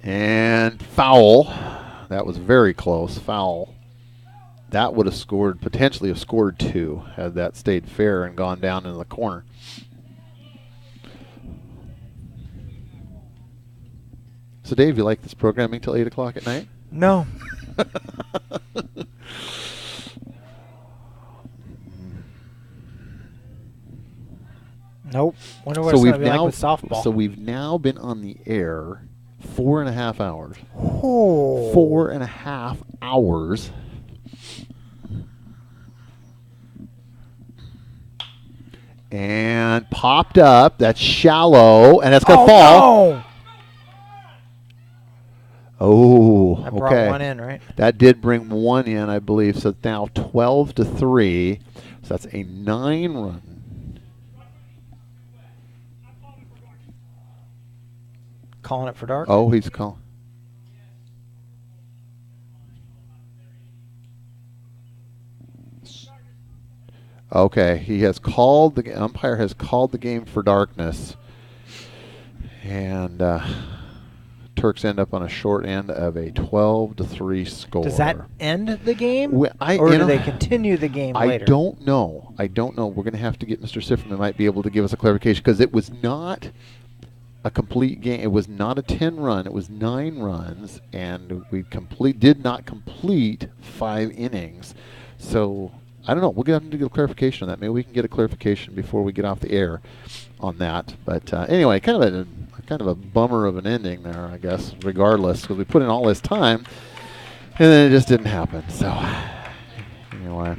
And foul. That was very close. Foul. That would have scored, potentially have scored 2 had that stayed fair and gone down in the corner. So Dave, you like this programming till 8 o'clock at night? No. Nope. Wonder what it's going to be like with softball. So we've now been on the air 4.5 hours. Oh. 4.5 hours. And popped up. That's shallow, and it's going to fall. No. Oh, I brought one in, right? That did bring one in, I believe. So it's now 12-3. So that's a 9-run. Calling it for dark? Oh, he's calling. Okay, he has called the umpire has called the game for darkness, and Turks end up on a short end of a 12-3 score. Does that end the game, or do they continue the game later? I don't know. We're going to have to get Mr. Sifferman might be able to give us a clarification because it was not a complete game. It was not a 10-run. It was 9 runs, and we did not complete 5 innings. So I don't know. We'll have to get a clarification on that. Maybe we can get a clarification before we get off the air on that. But anyway, kind of a bummer of an ending there, I guess, regardless, because we put in all this time, and then it just didn't happen. So anyway.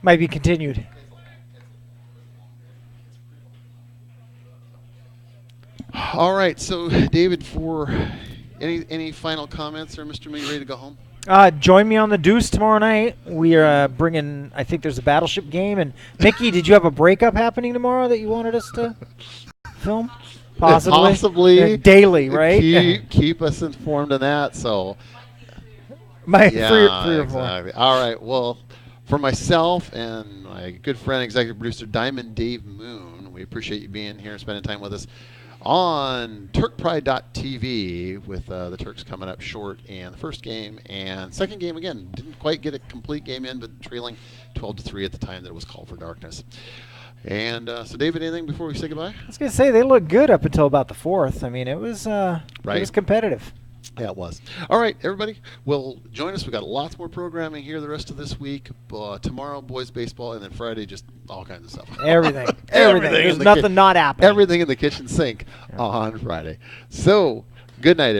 Might be continued. All right, so David, for any final comments, or Mr. Me ready to go home? Join me on the Deuce tomorrow night. We are bringing, I think there's a Battleship game. And Mickey, did you have a breakup happening tomorrow that you wanted us to film? Possibly. Daily, right? Keep us informed on that. So, three or four. All right. Well, for myself and my good friend, executive producer, Diamond Dave Moon, we appreciate you being here and spending time with us on TurkPride.tv with the Turks coming up short in the first game, and second game again didn't quite get a complete game in, but trailing 12-3 at the time that it was called for darkness. And so, David, anything before we say goodbye? I was going to say they looked good up until about the fourth. I mean, it was competitive. Yeah, it was. All right, everybody. Well, join us. We've got lots more programming here the rest of this week. Tomorrow, boys baseball, and then Friday, just all kinds of stuff. Everything. There's nothing not happening. Everything in the kitchen sink on Friday. So, good night, everybody.